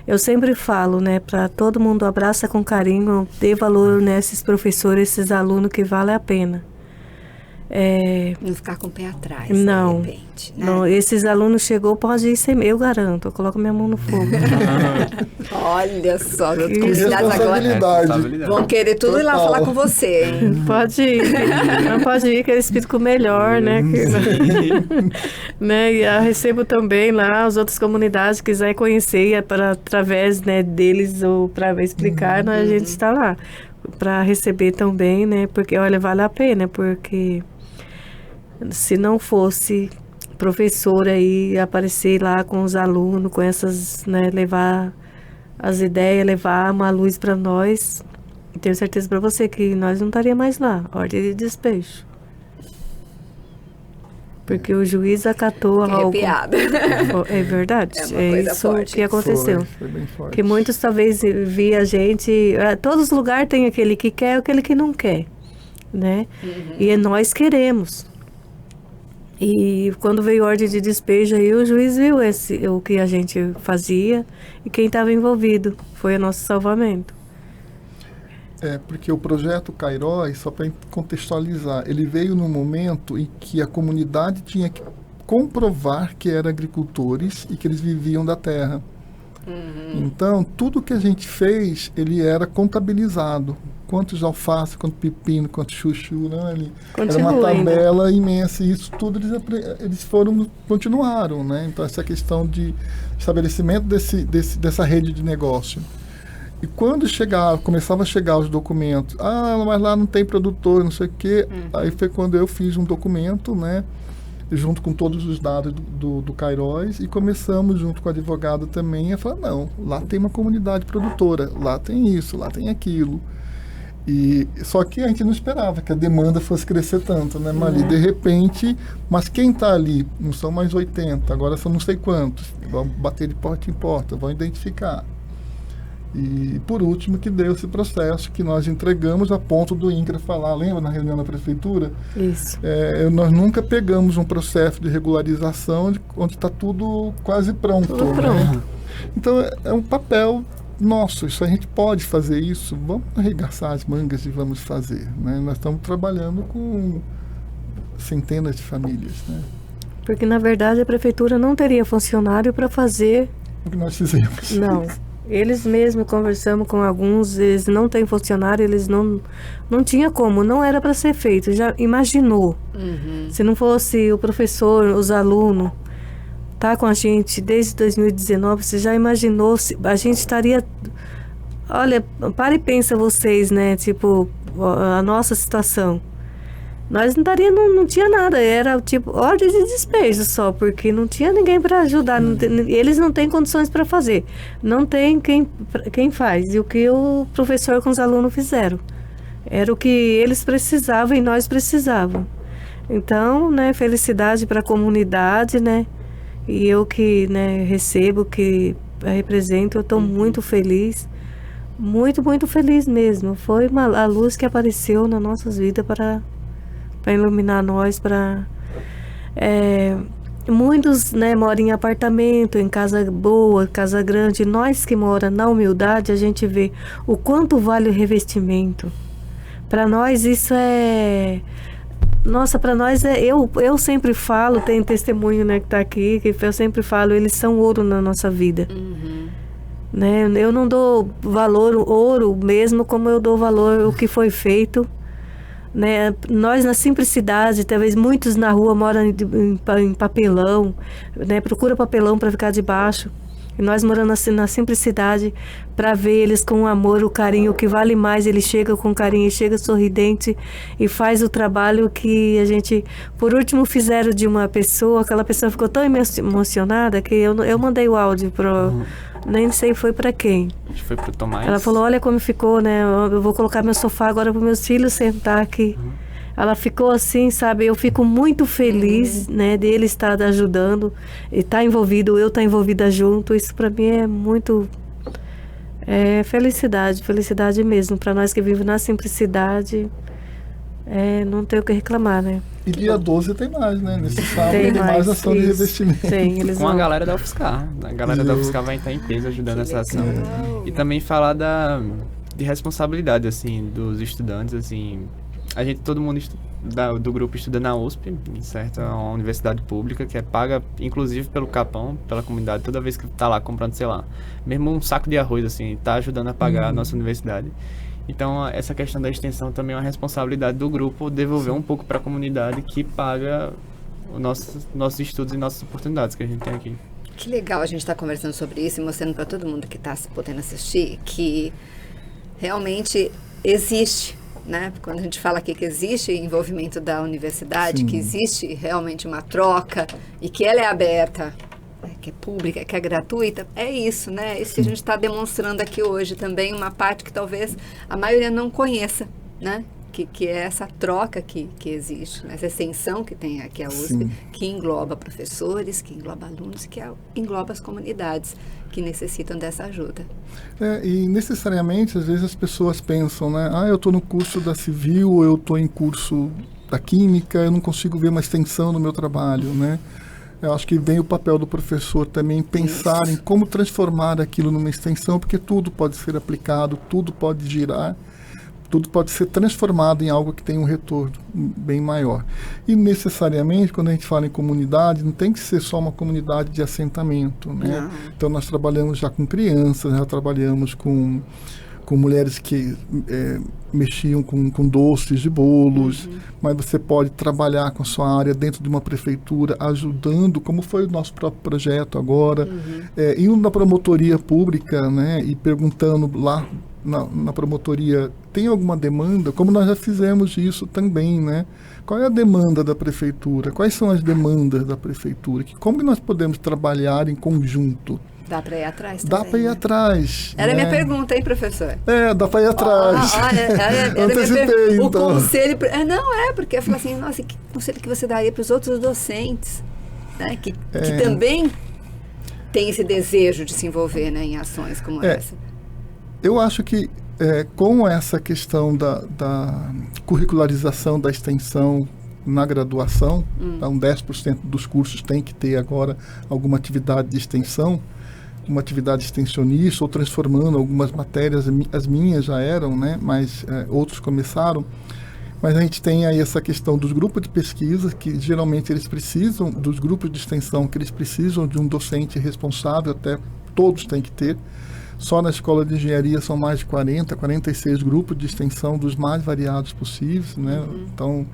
eu sempre falo, né, para todo mundo, abraça com carinho, dê valor nesses professores, esses alunos, que vale a pena. Não ficar com o pé atrás, não, de repente, né? Não, esses alunos chegou, pode ir sem eu garanto, eu coloco minha mão no fogo. Olha só, que responsabilidade. Vão querer tudo ir lá falar com você, hein? Pode ir, não pode ir, que eles ficam melhor, né? Né? E eu recebo também lá as outras comunidades que quiserem conhecer, através, né, deles, ou para explicar, a gente está lá para receber também, né? Porque, olha, vale a pena, porque se não fosse professor aí aparecer lá com os alunos, com essas, né, levar as ideias, levar uma luz para nós, tenho certeza para você que nós não estaríamos mais lá, ordem de despejo. Porque o juiz acatou algo. É verdade. É isso forte que aconteceu. Foi bem forte. Que muitos talvez via a gente. Todos os lugares tem aquele que quer e aquele que não quer, né? E nós queremos. E quando veio ordem de despejo aí, o juiz viu o que a gente fazia e quem estava envolvido. Foi o nosso salvamento. Porque o projeto Cairóis, só para contextualizar, ele veio no momento em que a comunidade tinha que comprovar que eram agricultores e que eles viviam da terra. Então, tudo que a gente fez, ele era contabilizado. Quantos alface, quanto pepino, quanto chuchu, né? Era uma tabela imensa. E isso tudo eles continuaram, né? Então, essa questão de estabelecimento dessa rede de negócio. E quando começava a chegar os documentos, mas lá não tem produtor, não sei o quê. Aí foi quando eu fiz um documento, né? Junto com todos os dados do Cairóis, e começamos junto com o advogado também a falar, não, lá tem uma comunidade produtora, lá tem isso, lá tem aquilo. E só que a gente não esperava que a demanda fosse crescer tanto, né, Mali? De repente, mas quem está ali? Não são mais 80, agora são não sei quantos. Vão bater de porta em porta, vão identificar. E por último que deu esse processo que nós entregamos a ponto do INCRA falar, lembra na reunião da prefeitura? Isso. Nós nunca pegamos um processo de regularização onde está tudo quase pronto. Tudo pronto. Né? Então é um papel nosso, isso a gente pode fazer isso, vamos arregaçar as mangas e vamos fazer. Né? Nós estamos trabalhando com centenas de famílias. Né? Porque na verdade a prefeitura não teria funcionário para fazer o que nós fizemos. Não. Eles mesmos conversamos com alguns, eles não têm funcionário, eles não tinha como, não era para ser feito, já imaginou. Se não fosse o professor, os alunos, tá com a gente desde 2019, você já imaginou, a gente estaria, olha, para e pensa vocês, né, tipo, a nossa situação. Nós não tinha nada, era tipo ordem de despejo só, porque não tinha ninguém para ajudar, eles não têm condições para fazer, não tem quem faz. E o que o professor com os alunos fizeram era o que eles precisavam e nós precisávamos. Então, né, felicidade para a comunidade, né, e eu que, né, recebo, que represento, eu estou muito feliz, muito, muito feliz mesmo. Foi a luz que apareceu nas nossas vidas para iluminar nós, muitos, né, moram em apartamento, em casa boa, casa grande. Nós que moramos na humildade, a gente vê o quanto vale o revestimento. Para nós isso para nós eu sempre falo, tem testemunho, né, que está aqui, que eu sempre falo, eles são ouro na nossa vida. Né? Eu não dou valor ouro mesmo como eu dou valor o que foi feito. Né? Nós na simplicidade, talvez muitos na rua moram em papelão, né? Procura papelão para ficar debaixo, e nós moramos assim, na simplicidade, para ver eles com amor, o carinho, o que vale mais, ele chega com carinho, chega sorridente e faz o trabalho que a gente, por último, fizeram de uma pessoa, aquela pessoa ficou tão emocionada que eu mandei o áudio nem sei foi para quem. Acho que foi pro Tomás. Ela falou, olha como ficou, né? Eu vou colocar meu sofá agora para meus filhos sentar aqui. Ela ficou assim, sabe? Eu fico muito feliz, né? Dele estar ajudando, estar envolvido, eu estar envolvida junto. Isso para mim é muito felicidade mesmo. Para nós que vivemos na simplicidade, não tem o que reclamar, né? E dia 12 tem mais, né? Nesse sábado tem mais ação de revestimento. Com a galera da UFSCar. A galera da UFSCar vai estar em peso ajudando essa ação. E também falar de responsabilidade, assim, dos estudantes, assim. Todo mundo do grupo estuda na USP, certo? É uma universidade pública que é paga, inclusive, pelo Capão, pela comunidade, toda vez que tá lá comprando, sei lá, mesmo um saco de arroz, assim, tá ajudando a pagar a nossa universidade. Então, essa questão da extensão também é uma responsabilidade do grupo devolver um pouco para a comunidade que paga os nossos estudos e nossas oportunidades que a gente tem aqui. Que legal a gente estar conversando sobre isso e mostrando para todo mundo que está podendo assistir que realmente existe, né? Quando a gente fala aqui que existe envolvimento da universidade, que existe realmente uma troca e que ela é aberta, que é pública, que é gratuita, é isso, né? Isso que a gente está demonstrando aqui hoje também, uma parte que talvez a maioria não conheça, né? Que é essa troca que existe, né? Essa extensão que tem aqui a USP, que engloba professores, que engloba alunos, que engloba as comunidades que necessitam dessa ajuda. E necessariamente, às vezes as pessoas pensam, né? Eu estou no curso da Civil, eu estou em curso da Química, eu não consigo ver uma extensão no meu trabalho, né? Eu acho que vem o papel do professor também pensar em como transformar aquilo numa extensão, porque tudo pode ser aplicado, tudo pode girar, tudo pode ser transformado em algo que tem um retorno bem maior. E necessariamente, quando a gente fala em comunidade, não tem que ser só uma comunidade de assentamento, né? Não. Então nós trabalhamos já com crianças, já trabalhamos com mulheres que mexiam com doces de bolos, mas você pode trabalhar com a sua área dentro de uma prefeitura, ajudando, como foi o nosso próprio projeto agora, indo na promotoria pública, né, e perguntando lá na promotoria, tem alguma demanda? Como nós já fizemos isso também, né? Qual é a demanda da prefeitura? Quais são as demandas da prefeitura? Como que nós podemos trabalhar em conjunto? Dá para ir atrás também, Dá para ir atrás. Era a né? minha pergunta, hein, professor? Dá para ir atrás. Antecipei, o então. conselho... porque eu falei assim, nossa, que conselho que você daria para os outros docentes, né, que também têm esse desejo de se envolver, né, em ações como essa? Eu acho que com essa questão da curricularização da extensão na graduação, então 10% dos cursos tem que ter agora alguma atividade de extensão, uma atividade extensionista, ou transformando algumas matérias, as minhas já eram, né, mas outros começaram. Mas a gente tem aí essa questão dos grupos de pesquisa, que geralmente eles precisam, dos grupos de extensão, que eles precisam de um docente responsável, até todos têm que ter. Só na escola de engenharia são mais de 46 grupos de extensão dos mais variados possíveis, né? Então,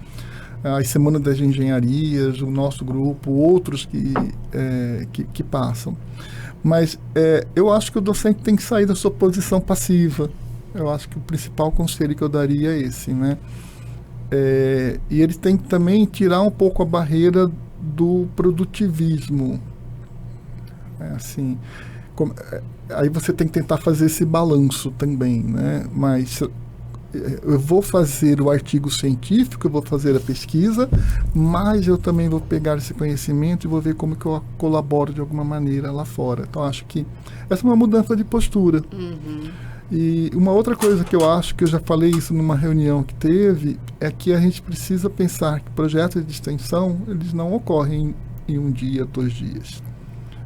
as semanas das engenharias, o nosso grupo, outros que passam. Mas eu acho que o docente tem que sair da sua posição passiva. Eu acho que o principal conselho que eu daria é esse, né? E ele tem que também tirar um pouco a barreira do produtivismo. Aí você tem que tentar fazer esse balanço também, né? Mas eu vou fazer o artigo científico, eu vou fazer a pesquisa, mas eu também vou pegar esse conhecimento e vou ver como que eu colaboro de alguma maneira lá fora. Então, acho que essa é uma mudança de postura. E uma outra coisa que eu acho, que eu já falei isso numa reunião que teve, é que a gente precisa pensar que projetos de extensão, eles não ocorrem em um dia, 2 dias.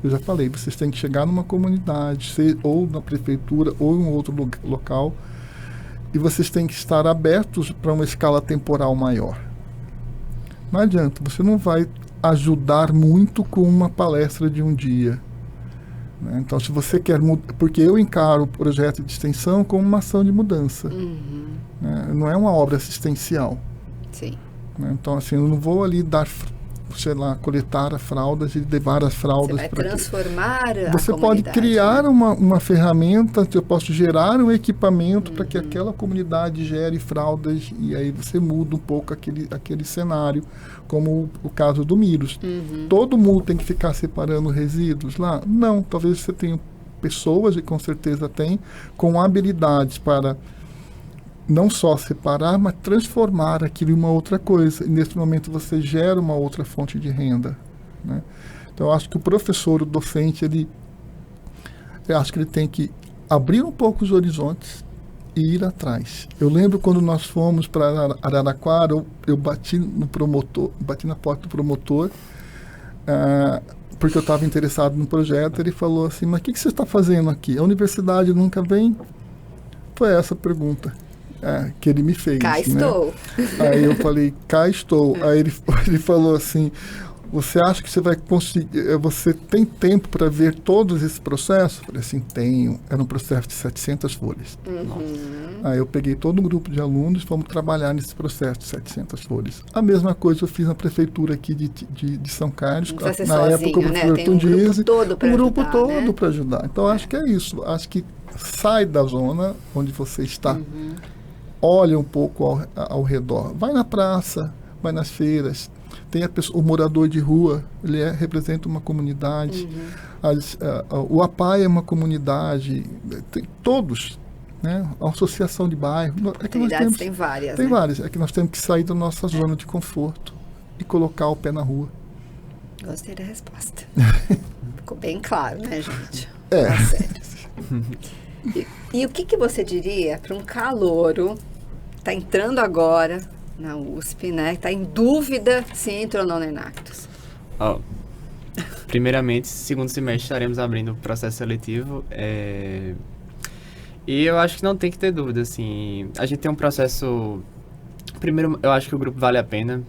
Eu já falei, vocês têm que chegar numa comunidade, ou na prefeitura, ou em um outro local, e vocês têm que estar abertos para uma escala temporal maior. Não adianta, você não vai ajudar muito com uma palestra de um dia. Né? Então, se você quer mudar, porque eu encaro o projeto de extensão como uma ação de mudança. Né? Não é uma obra assistencial. Sim. Né? Então, assim, eu não vou ali dar, sei lá, coletar as fraldas e levar as fraldas para... Você vai transformar a Você pode criar, né, uma ferramenta, eu posso gerar um equipamento para que aquela comunidade gere fraldas, e aí você muda um pouco aquele cenário, como o caso do Miros. Todo mundo tem que ficar separando resíduos lá? Não, talvez você tenha pessoas, e com certeza tem, com habilidades para não só separar, mas transformar aquilo em uma outra coisa. E nesse momento você gera uma outra fonte de renda. Né? Então, eu acho que o professor, o docente, eu acho que ele tem que abrir um pouco os horizontes e ir atrás. Eu lembro quando nós fomos para Araraquara, eu bati na porta do promotor, porque eu estava interessado no projeto. Ele falou assim, mas o que você está fazendo aqui? A universidade nunca vem? Foi essa a pergunta que ele me fez. Cá estou. Aí eu falei, cá estou. Aí ele falou assim, você acha que você vai conseguir, você tem tempo para ver todos esses processos? Eu falei assim, tenho. Era um processo de 700 folhas. Aí eu peguei todo um grupo de alunos e fomos trabalhar nesse processo de 700 folhas. A mesma coisa eu fiz na prefeitura aqui de São Carlos. Não precisa ser na sozinho, época, o professor né? Tem um grupo todo para ajudar. Um grupo todo né? para ajudar. Então, acho que é isso. Acho que sai da zona onde você está. Olha um pouco ao redor. Vai na praça, vai nas feiras. Tem o morador de rua, ele representa uma comunidade. O APAI é uma comunidade. Tem todos. Né? A associação de bairro. Tem várias. Tem várias. É que nós temos que sair da nossa zona de conforto e colocar o pé na rua. Gostei da resposta. Ficou bem claro, né, gente? Tá sério. E o que você diria para um calouro está entrando agora na USP, né? Está em dúvida se entra ou não na Enactus? Primeiramente, segundo semestre estaremos abrindo o processo seletivo. E eu acho que não tem que ter dúvida, assim. A gente tem um processo... Primeiro, eu acho que o grupo vale a pena.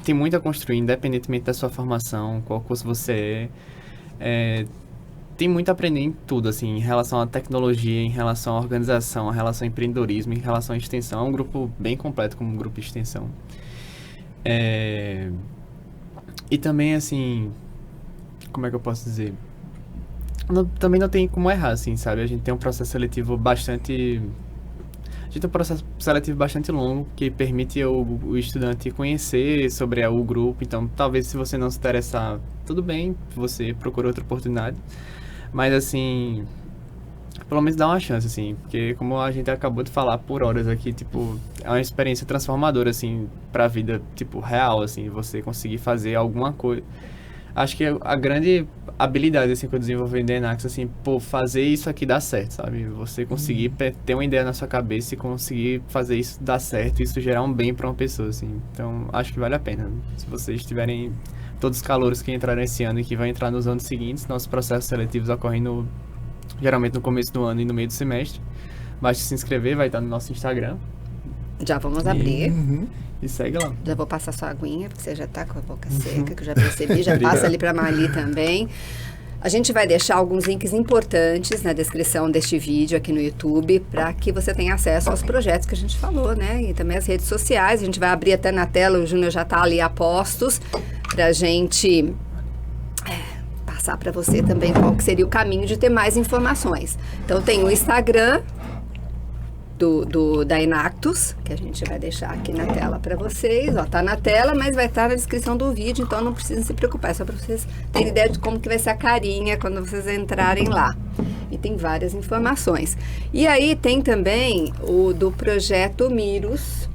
Tem muito a construir, independentemente da sua formação, qual curso você é. Tem muito a aprender em tudo, assim, em relação à tecnologia, em relação à organização, em relação ao empreendedorismo, em relação à extensão. É um grupo bem completo como um grupo de extensão. E também, assim... Como é que eu posso dizer? Também não tem como errar, assim, sabe? A gente tem um processo seletivo bastante... A gente tem um processo seletivo bastante longo que permite o estudante conhecer sobre o grupo. Então, talvez se você não se interessar, tudo bem, você procura outra oportunidade. Mas, assim, pelo menos dá uma chance, assim. Porque, como a gente acabou de falar por horas aqui, tipo, é uma experiência transformadora, assim, pra vida, tipo, real, assim. Você conseguir fazer alguma coisa. Acho que a grande habilidade, assim, que eu desenvolvi na Enact, assim, fazer isso aqui dar certo, sabe? Você conseguir ter uma ideia na sua cabeça e conseguir fazer isso dar certo, isso gerar um bem para uma pessoa, assim. Então, acho que vale a pena. Se vocês tiverem todos os calouros que entraram esse ano e que vão entrar nos anos seguintes, nossos processos seletivos ocorrem geralmente no começo do ano e no meio do semestre. Basta se inscrever, vai estar no nosso Instagram. Já vamos abrir. E segue lá. Já vou passar sua aguinha, porque você já está com a boca seca, que eu já percebi. Já passa ali para a Mali também. A gente vai deixar alguns links importantes na descrição deste vídeo aqui no YouTube, para que você tenha acesso aos projetos que a gente falou, né? E também as redes sociais. A gente vai abrir até na tela, o Júnior já está ali a postos, para a gente passar para você também qual que seria o caminho de ter mais informações. Então, tem o Instagram da Enactus, que a gente vai deixar aqui na tela para vocês. Ó, tá na tela, mas vai estar na descrição do vídeo, então não precisam se preocupar, é só para vocês terem ideia de como que vai ser a carinha quando vocês entrarem lá. E tem várias informações. E aí tem também o do projeto Miros,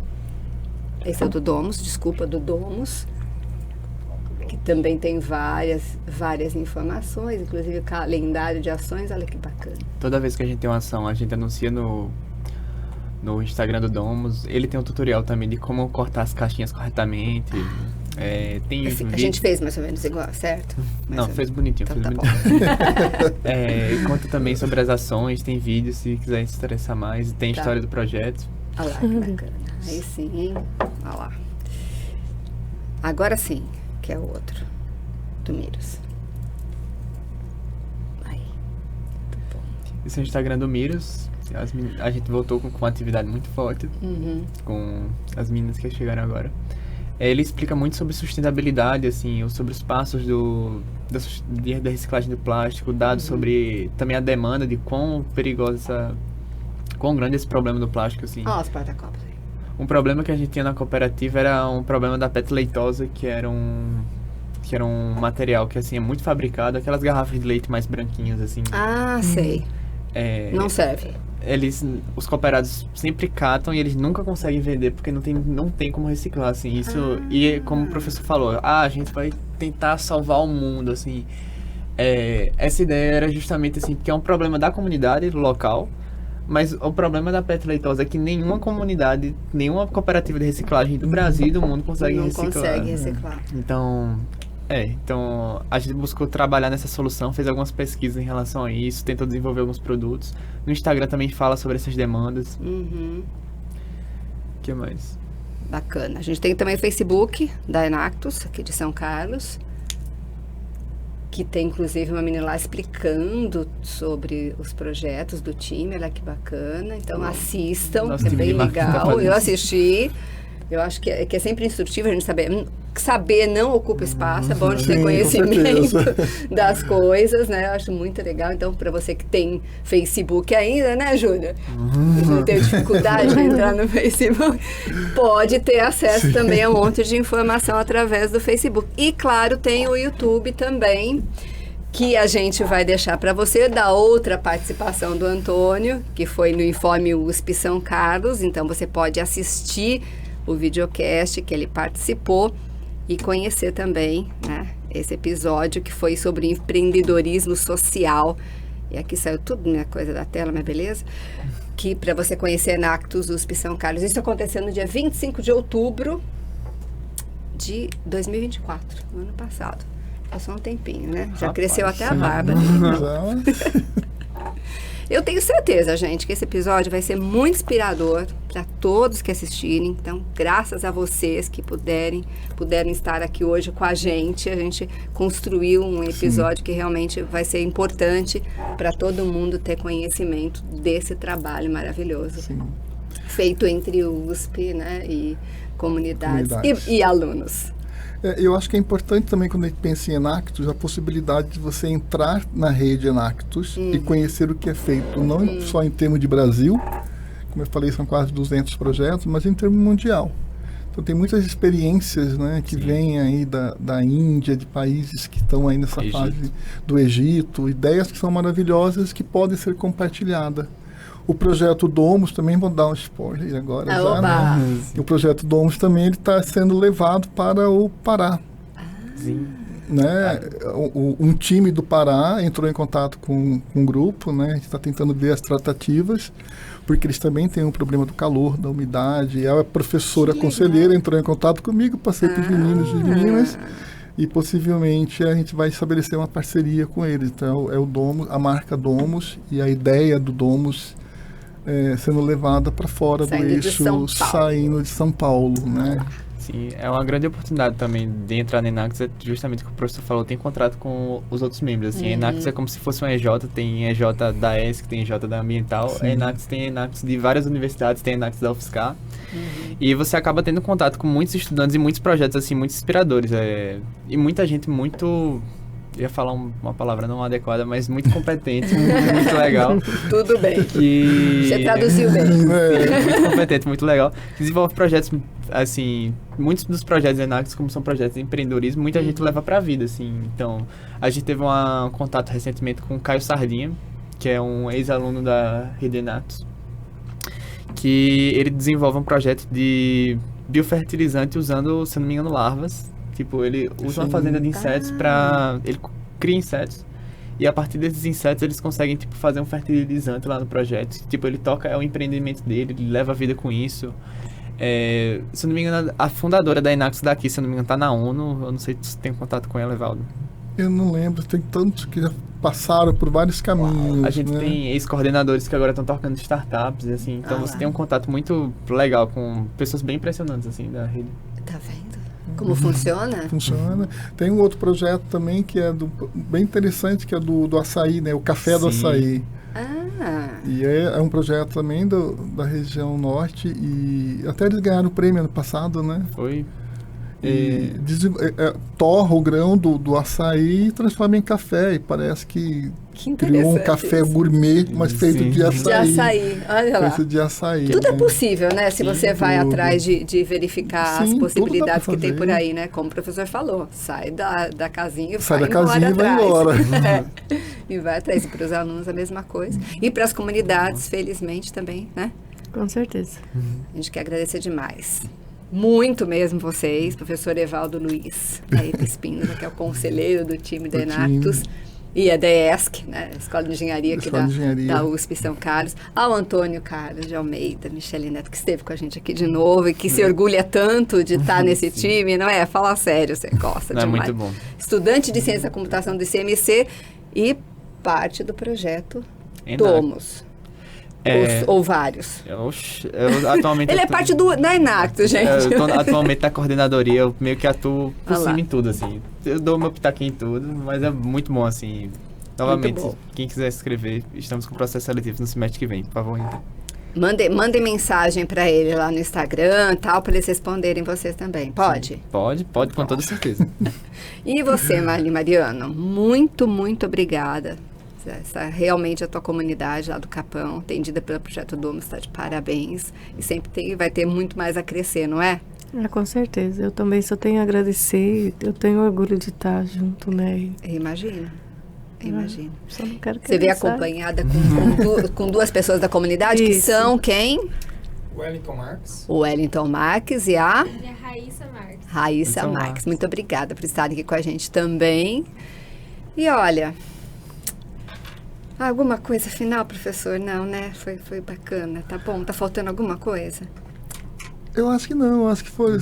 esse é o do Domus, desculpa, do Domus, que também tem várias informações, inclusive o calendário de ações, olha que bacana. Toda vez que a gente tem uma ação, a gente anuncia no Instagram do Domus. Ele tem um tutorial também de como cortar as caixinhas corretamente. Tem a gente fez mais ou menos igual, certo? Não, fez bonitinho. Então, fez bonitinho. Conta também sobre as ações, tem vídeos se quiser se interessar mais. Tem história do projeto. Olha lá, que bacana. Aí sim, hein? Olha lá. Agora sim, que é o outro, do Miros. Aí. Muito bom. Esse é o Instagram do Miros. A gente voltou com uma atividade muito forte com as meninas que chegaram agora. Ele explica muito sobre sustentabilidade, assim, sobre os passos da reciclagem do plástico, dados sobre também a demanda de quão grande esse problema do plástico, assim. Ó, os porta-copos aí. Um problema que a gente tinha na cooperativa era um problema da PET leitosa, que era um material que, assim, é muito fabricado, aquelas garrafas de leite mais branquinhas, assim. Ah, sei. Não serve. Os cooperados sempre catam e eles nunca conseguem vender porque não tem como reciclar, assim, isso. E como o professor falou, a gente vai tentar salvar o mundo, assim. Essa ideia era justamente assim, porque é um problema da comunidade local, mas o problema da PET leitosa é que nenhuma comunidade, nenhuma cooperativa de reciclagem do Brasil e do mundo consegue reciclar. Não consegue reciclar. Então a gente buscou trabalhar nessa solução, fez algumas pesquisas em relação a isso, tentou desenvolver alguns produtos. No Instagram também fala sobre essas demandas. O que mais? Bacana. A gente tem também o Facebook da Enactus, aqui de São Carlos, que tem inclusive uma menina lá explicando sobre os projetos do time, olha que bacana. Então assistam, é bem legal. Eu assisti. Eu acho que é sempre instrutivo a gente saber não ocupa espaço, é bom a gente ter conhecimento das coisas, né? Eu acho muito legal. Então, para você que tem Facebook ainda, né, Júlia? Não tem dificuldade de entrar no Facebook, pode ter acesso também a um monte de informação através do Facebook. E, claro, tem o YouTube também, que a gente vai deixar para você, da outra participação do Antônio, que foi no Informe USP São Carlos. Então, você pode assistir o videocast que ele participou e conhecer também, né, esse episódio que foi sobre empreendedorismo social. E aqui saiu tudo, né, coisa da tela, mas beleza? Que para você conhecer a Enactus USP São Carlos. Isso aconteceu no dia 25 de outubro de 2024, no ano passado. Passou um tempinho, né? Já cresceu até a barba. Eu tenho certeza, gente, que esse episódio vai ser muito inspirador para todos que assistirem. Então, graças a vocês que puderam estar aqui hoje com a gente construiu um episódio que realmente vai ser importante para todo mundo ter conhecimento desse trabalho maravilhoso. Sim. Feito entre USP, né, e comunidades. E alunos. Eu acho que é importante também, quando a gente pensa em Enactus, a possibilidade de você entrar na rede Enactus e conhecer o que é feito, não só em termos de Brasil, como eu falei, são quase 200 projetos, mas em termos mundial. Então tem muitas experiências, né, que vêm aí da Índia, de países que estão aí nessa fase do Egito, ideias que são maravilhosas que podem ser compartilhadas. O projeto Domus, também vou dar um spoiler agora, já, né? O projeto Domus também está sendo levado para o Pará. Sim. Né? Um time do Pará entrou em contato com um grupo, né? A gente está tentando ver as tratativas, porque eles também têm um problema do calor, da umidade. E a professora conselheira entrou em contato comigo, passei para os meninos e meninas, e possivelmente a gente vai estabelecer uma parceria com eles. Então é o Domus, a marca Domus, e a ideia do Domus sendo levada para fora do eixo, saindo de São Paulo, né? Sim, é uma grande oportunidade também de entrar na Enactus, justamente o que o professor falou, tem contrato com os outros membros, assim, a Enactus é como se fosse uma EJ, tem EJ da ESC, tem EJ da Ambiental, a Enactus tem Enactus de várias universidades, tem Enactus da UFSCar, e você acaba tendo contato com muitos estudantes e muitos projetos, assim, muito inspiradores, e muita gente muito... ia falar uma palavra não adequada, mas muito competente, muito legal. Tudo bem. Você traduziu bem. Muito competente, muito legal. Desenvolve projetos, assim, muitos dos projetos Enactus, como são projetos de empreendedorismo, muita gente leva pra vida, assim. Então, a gente teve um contato recentemente com o Caio Sardinha, que é um ex-aluno da rede Enactus, que ele desenvolve um projeto de biofertilizante usando, se não me engano, larvas. Tipo, ele usa uma fazenda de insetos ele cria insetos. E a partir desses insetos, eles conseguem, tipo, fazer um fertilizante lá no projeto. Tipo, ele é o empreendimento dele, ele leva a vida com isso. Se eu não me engano, a fundadora da Enactus daqui, se eu não me engano, tá na ONU. Eu não sei se você tem contato com ela, Evaldo. Eu não lembro, tem tantos que já passaram por vários caminhos. A gente tem ex-coordenadores que agora estão tocando startups, assim. Então, você tem um contato muito legal com pessoas bem impressionantes, assim, da rede. Tá vendo? Como funciona? Funciona. Tem um outro projeto também que é bem interessante, que é do açaí, né? O Café do Açaí. E é um projeto também da região norte, e até eles ganharam o prêmio ano passado, né? Foi. Torra o grão do açaí e transforma em café, e parece que criou um café gourmet, mas feito de açaí. De açaí, olha lá. Feito de açaí. Tudo é possível, né? Se você vai atrás de verificar as possibilidades que tem por aí, né? Como o professor falou, sai da casinha e vai embora. E vai atrás. E para os alunos a mesma coisa. E para as comunidades, felizmente, também, né? Com certeza. A gente quer agradecer demais. Muito mesmo vocês, professor Evaldo Luiz, da Epispinos, que é o conselheiro do time da Enactus, e a DESC, né, Escola de Engenharia aqui da USP São Carlos, ao Antônio Carlos de Almeida, Michele Neto, que esteve com a gente aqui de novo e que se orgulha tanto de estar nesse time, não é? Fala sério, você gosta demais. É muito bom. Estudante de Ciência da Computação do ICMC e parte do projeto Domus. Ou vários? Eu atualmente... Ele é parte da Enactus, gente. Eu tô atualmente na coordenadoria, eu meio que atuo por cima em tudo, assim. Eu dou meu pitaquinho em tudo, mas é muito bom, assim. Novamente, quem quiser escrever, estamos com processo seletivo no semestre que vem, por favor. Mandem mensagem para ele lá no Instagram, tal, para eles responderem vocês também. Pode? Sim, pode, com toda certeza. E você, Marli Mariano, muito, muito obrigada. Realmente a tua comunidade lá do Capão, atendida pelo Projeto Domus, está de parabéns. E sempre vai ter muito mais a crescer, não é? Com certeza. Eu também só tenho a agradecer. Eu tenho orgulho de estar junto, né? Imagino. Só não quero que você vem acompanhada com duas pessoas da comunidade, que são quem? O Wellington Marques e a Raíssa Marques. Raíssa Marques. Muito obrigada por estarem aqui com a gente também. E olha... Alguma coisa final, professor? Não, né? Foi bacana. Tá bom? Tá faltando alguma coisa? Eu acho que não. Acho que foi...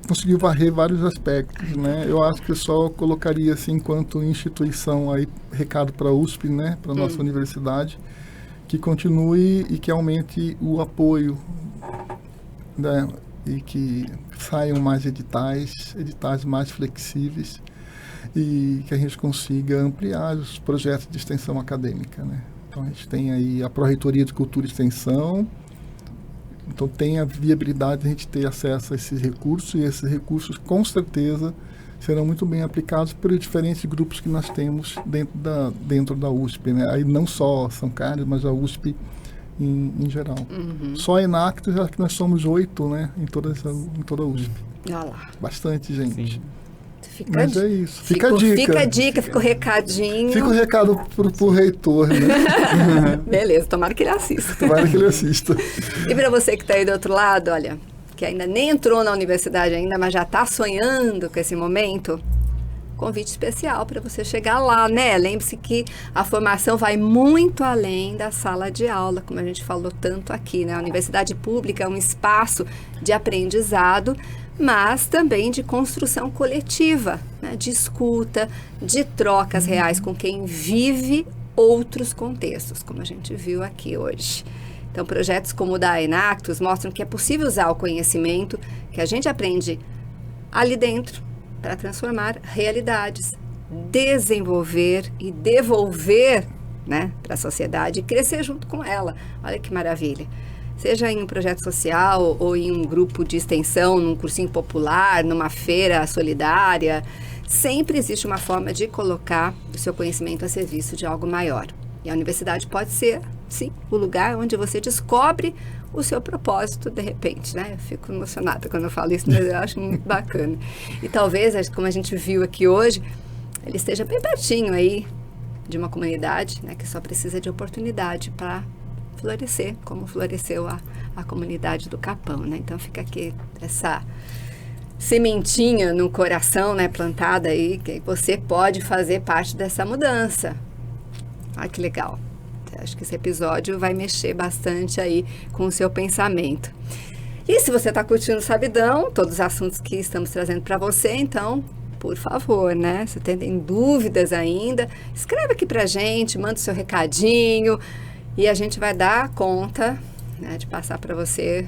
conseguiu varrer vários aspectos, né? Eu acho que eu só colocaria, assim, enquanto instituição, aí, recado para a USP, né? Para a nossa universidade, que continue e que aumente o apoio, né? E que saiam mais editais mais flexíveis e que a gente consiga ampliar os projetos de extensão acadêmica, né? Então, a gente tem aí a Pró-Reitoria de Cultura e Extensão. Então, tem a viabilidade de a gente ter acesso a esses recursos, e esses recursos, com certeza, serão muito bem aplicados por diferentes grupos que nós temos dentro da USP, né? Aí não só São Carlos, mas a USP em geral. Só a Enactus, acho que nós somos 8, né? Em toda a USP. Olha lá. Bastante gente. Sim. Mas é isso. Fica a dica. Fica a dica, fica o recadinho. Fica o recado pro reitor, né? Beleza, tomara que ele assista. Tomara que ele assista. E para você que está aí do outro lado, olha, que ainda nem entrou na universidade ainda, mas já está sonhando com esse momento, convite especial para você chegar lá, né? Lembre-se que a formação vai muito além da sala de aula, como a gente falou tanto aqui, né? A universidade pública é um espaço de aprendizado, mas também de construção coletiva, né? De escuta, de trocas reais com quem vive outros contextos, como a gente viu aqui hoje. Então, projetos como o da Enactus mostram que é possível usar o conhecimento que a gente aprende ali dentro para transformar realidades, desenvolver e devolver, né, para a sociedade e crescer junto com ela. Olha que maravilha. Seja em um projeto social ou em um grupo de extensão, num cursinho popular, numa feira solidária, sempre existe uma forma de colocar o seu conhecimento a serviço de algo maior. E a universidade pode ser, sim, o lugar onde você descobre o seu propósito de repente, né? Eu fico emocionada quando eu falo isso, mas eu acho muito bacana. E talvez, como a gente viu aqui hoje, ele esteja bem pertinho aí de uma comunidade, né, que só precisa de oportunidade para florescer, como floresceu a comunidade do Capão, né? Então fica aqui essa sementinha no coração, né, plantada aí, que você pode fazer parte dessa mudança. Ah, que legal. Acho que esse episódio vai mexer bastante aí com o seu pensamento. E se você está curtindo o Sabidão, todos os assuntos que estamos trazendo para você, então, por favor, né? Se tem dúvidas ainda, escreve aqui para a gente, manda o seu recadinho e a gente vai dar conta, né, de passar para você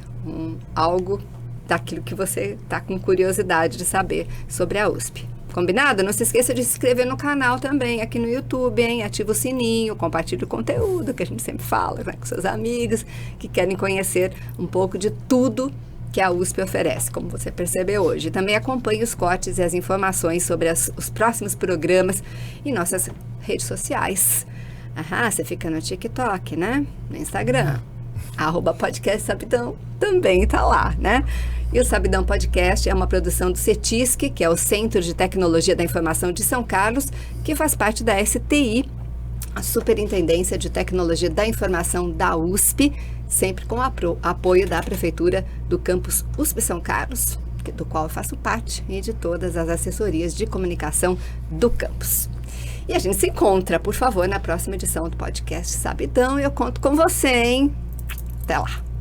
algo daquilo que você está com curiosidade de saber sobre a USP. Combinado? Não se esqueça de se inscrever no canal também, aqui no YouTube, hein? Ativa o sininho, compartilhe o conteúdo que a gente sempre fala, né, com seus amigos que querem conhecer um pouco de tudo que a USP oferece, como você percebeu hoje. Também acompanhe os cortes e as informações sobre os próximos programas em nossas redes sociais. Você fica no TikTok, né? No Instagram. @podcast Sabidão também está lá, né? E o Sabidão Podcast é uma produção do CETISC, que é o Centro de Tecnologia da Informação de São Carlos, que faz parte da STI, a Superintendência de Tecnologia da Informação da USP, sempre com apoio da Prefeitura do campus USP São Carlos, do qual eu faço parte, e de todas as assessorias de comunicação do campus. E a gente se encontra, por favor, na próxima edição do podcast Sabidão. Eu conto com você, hein? Até lá!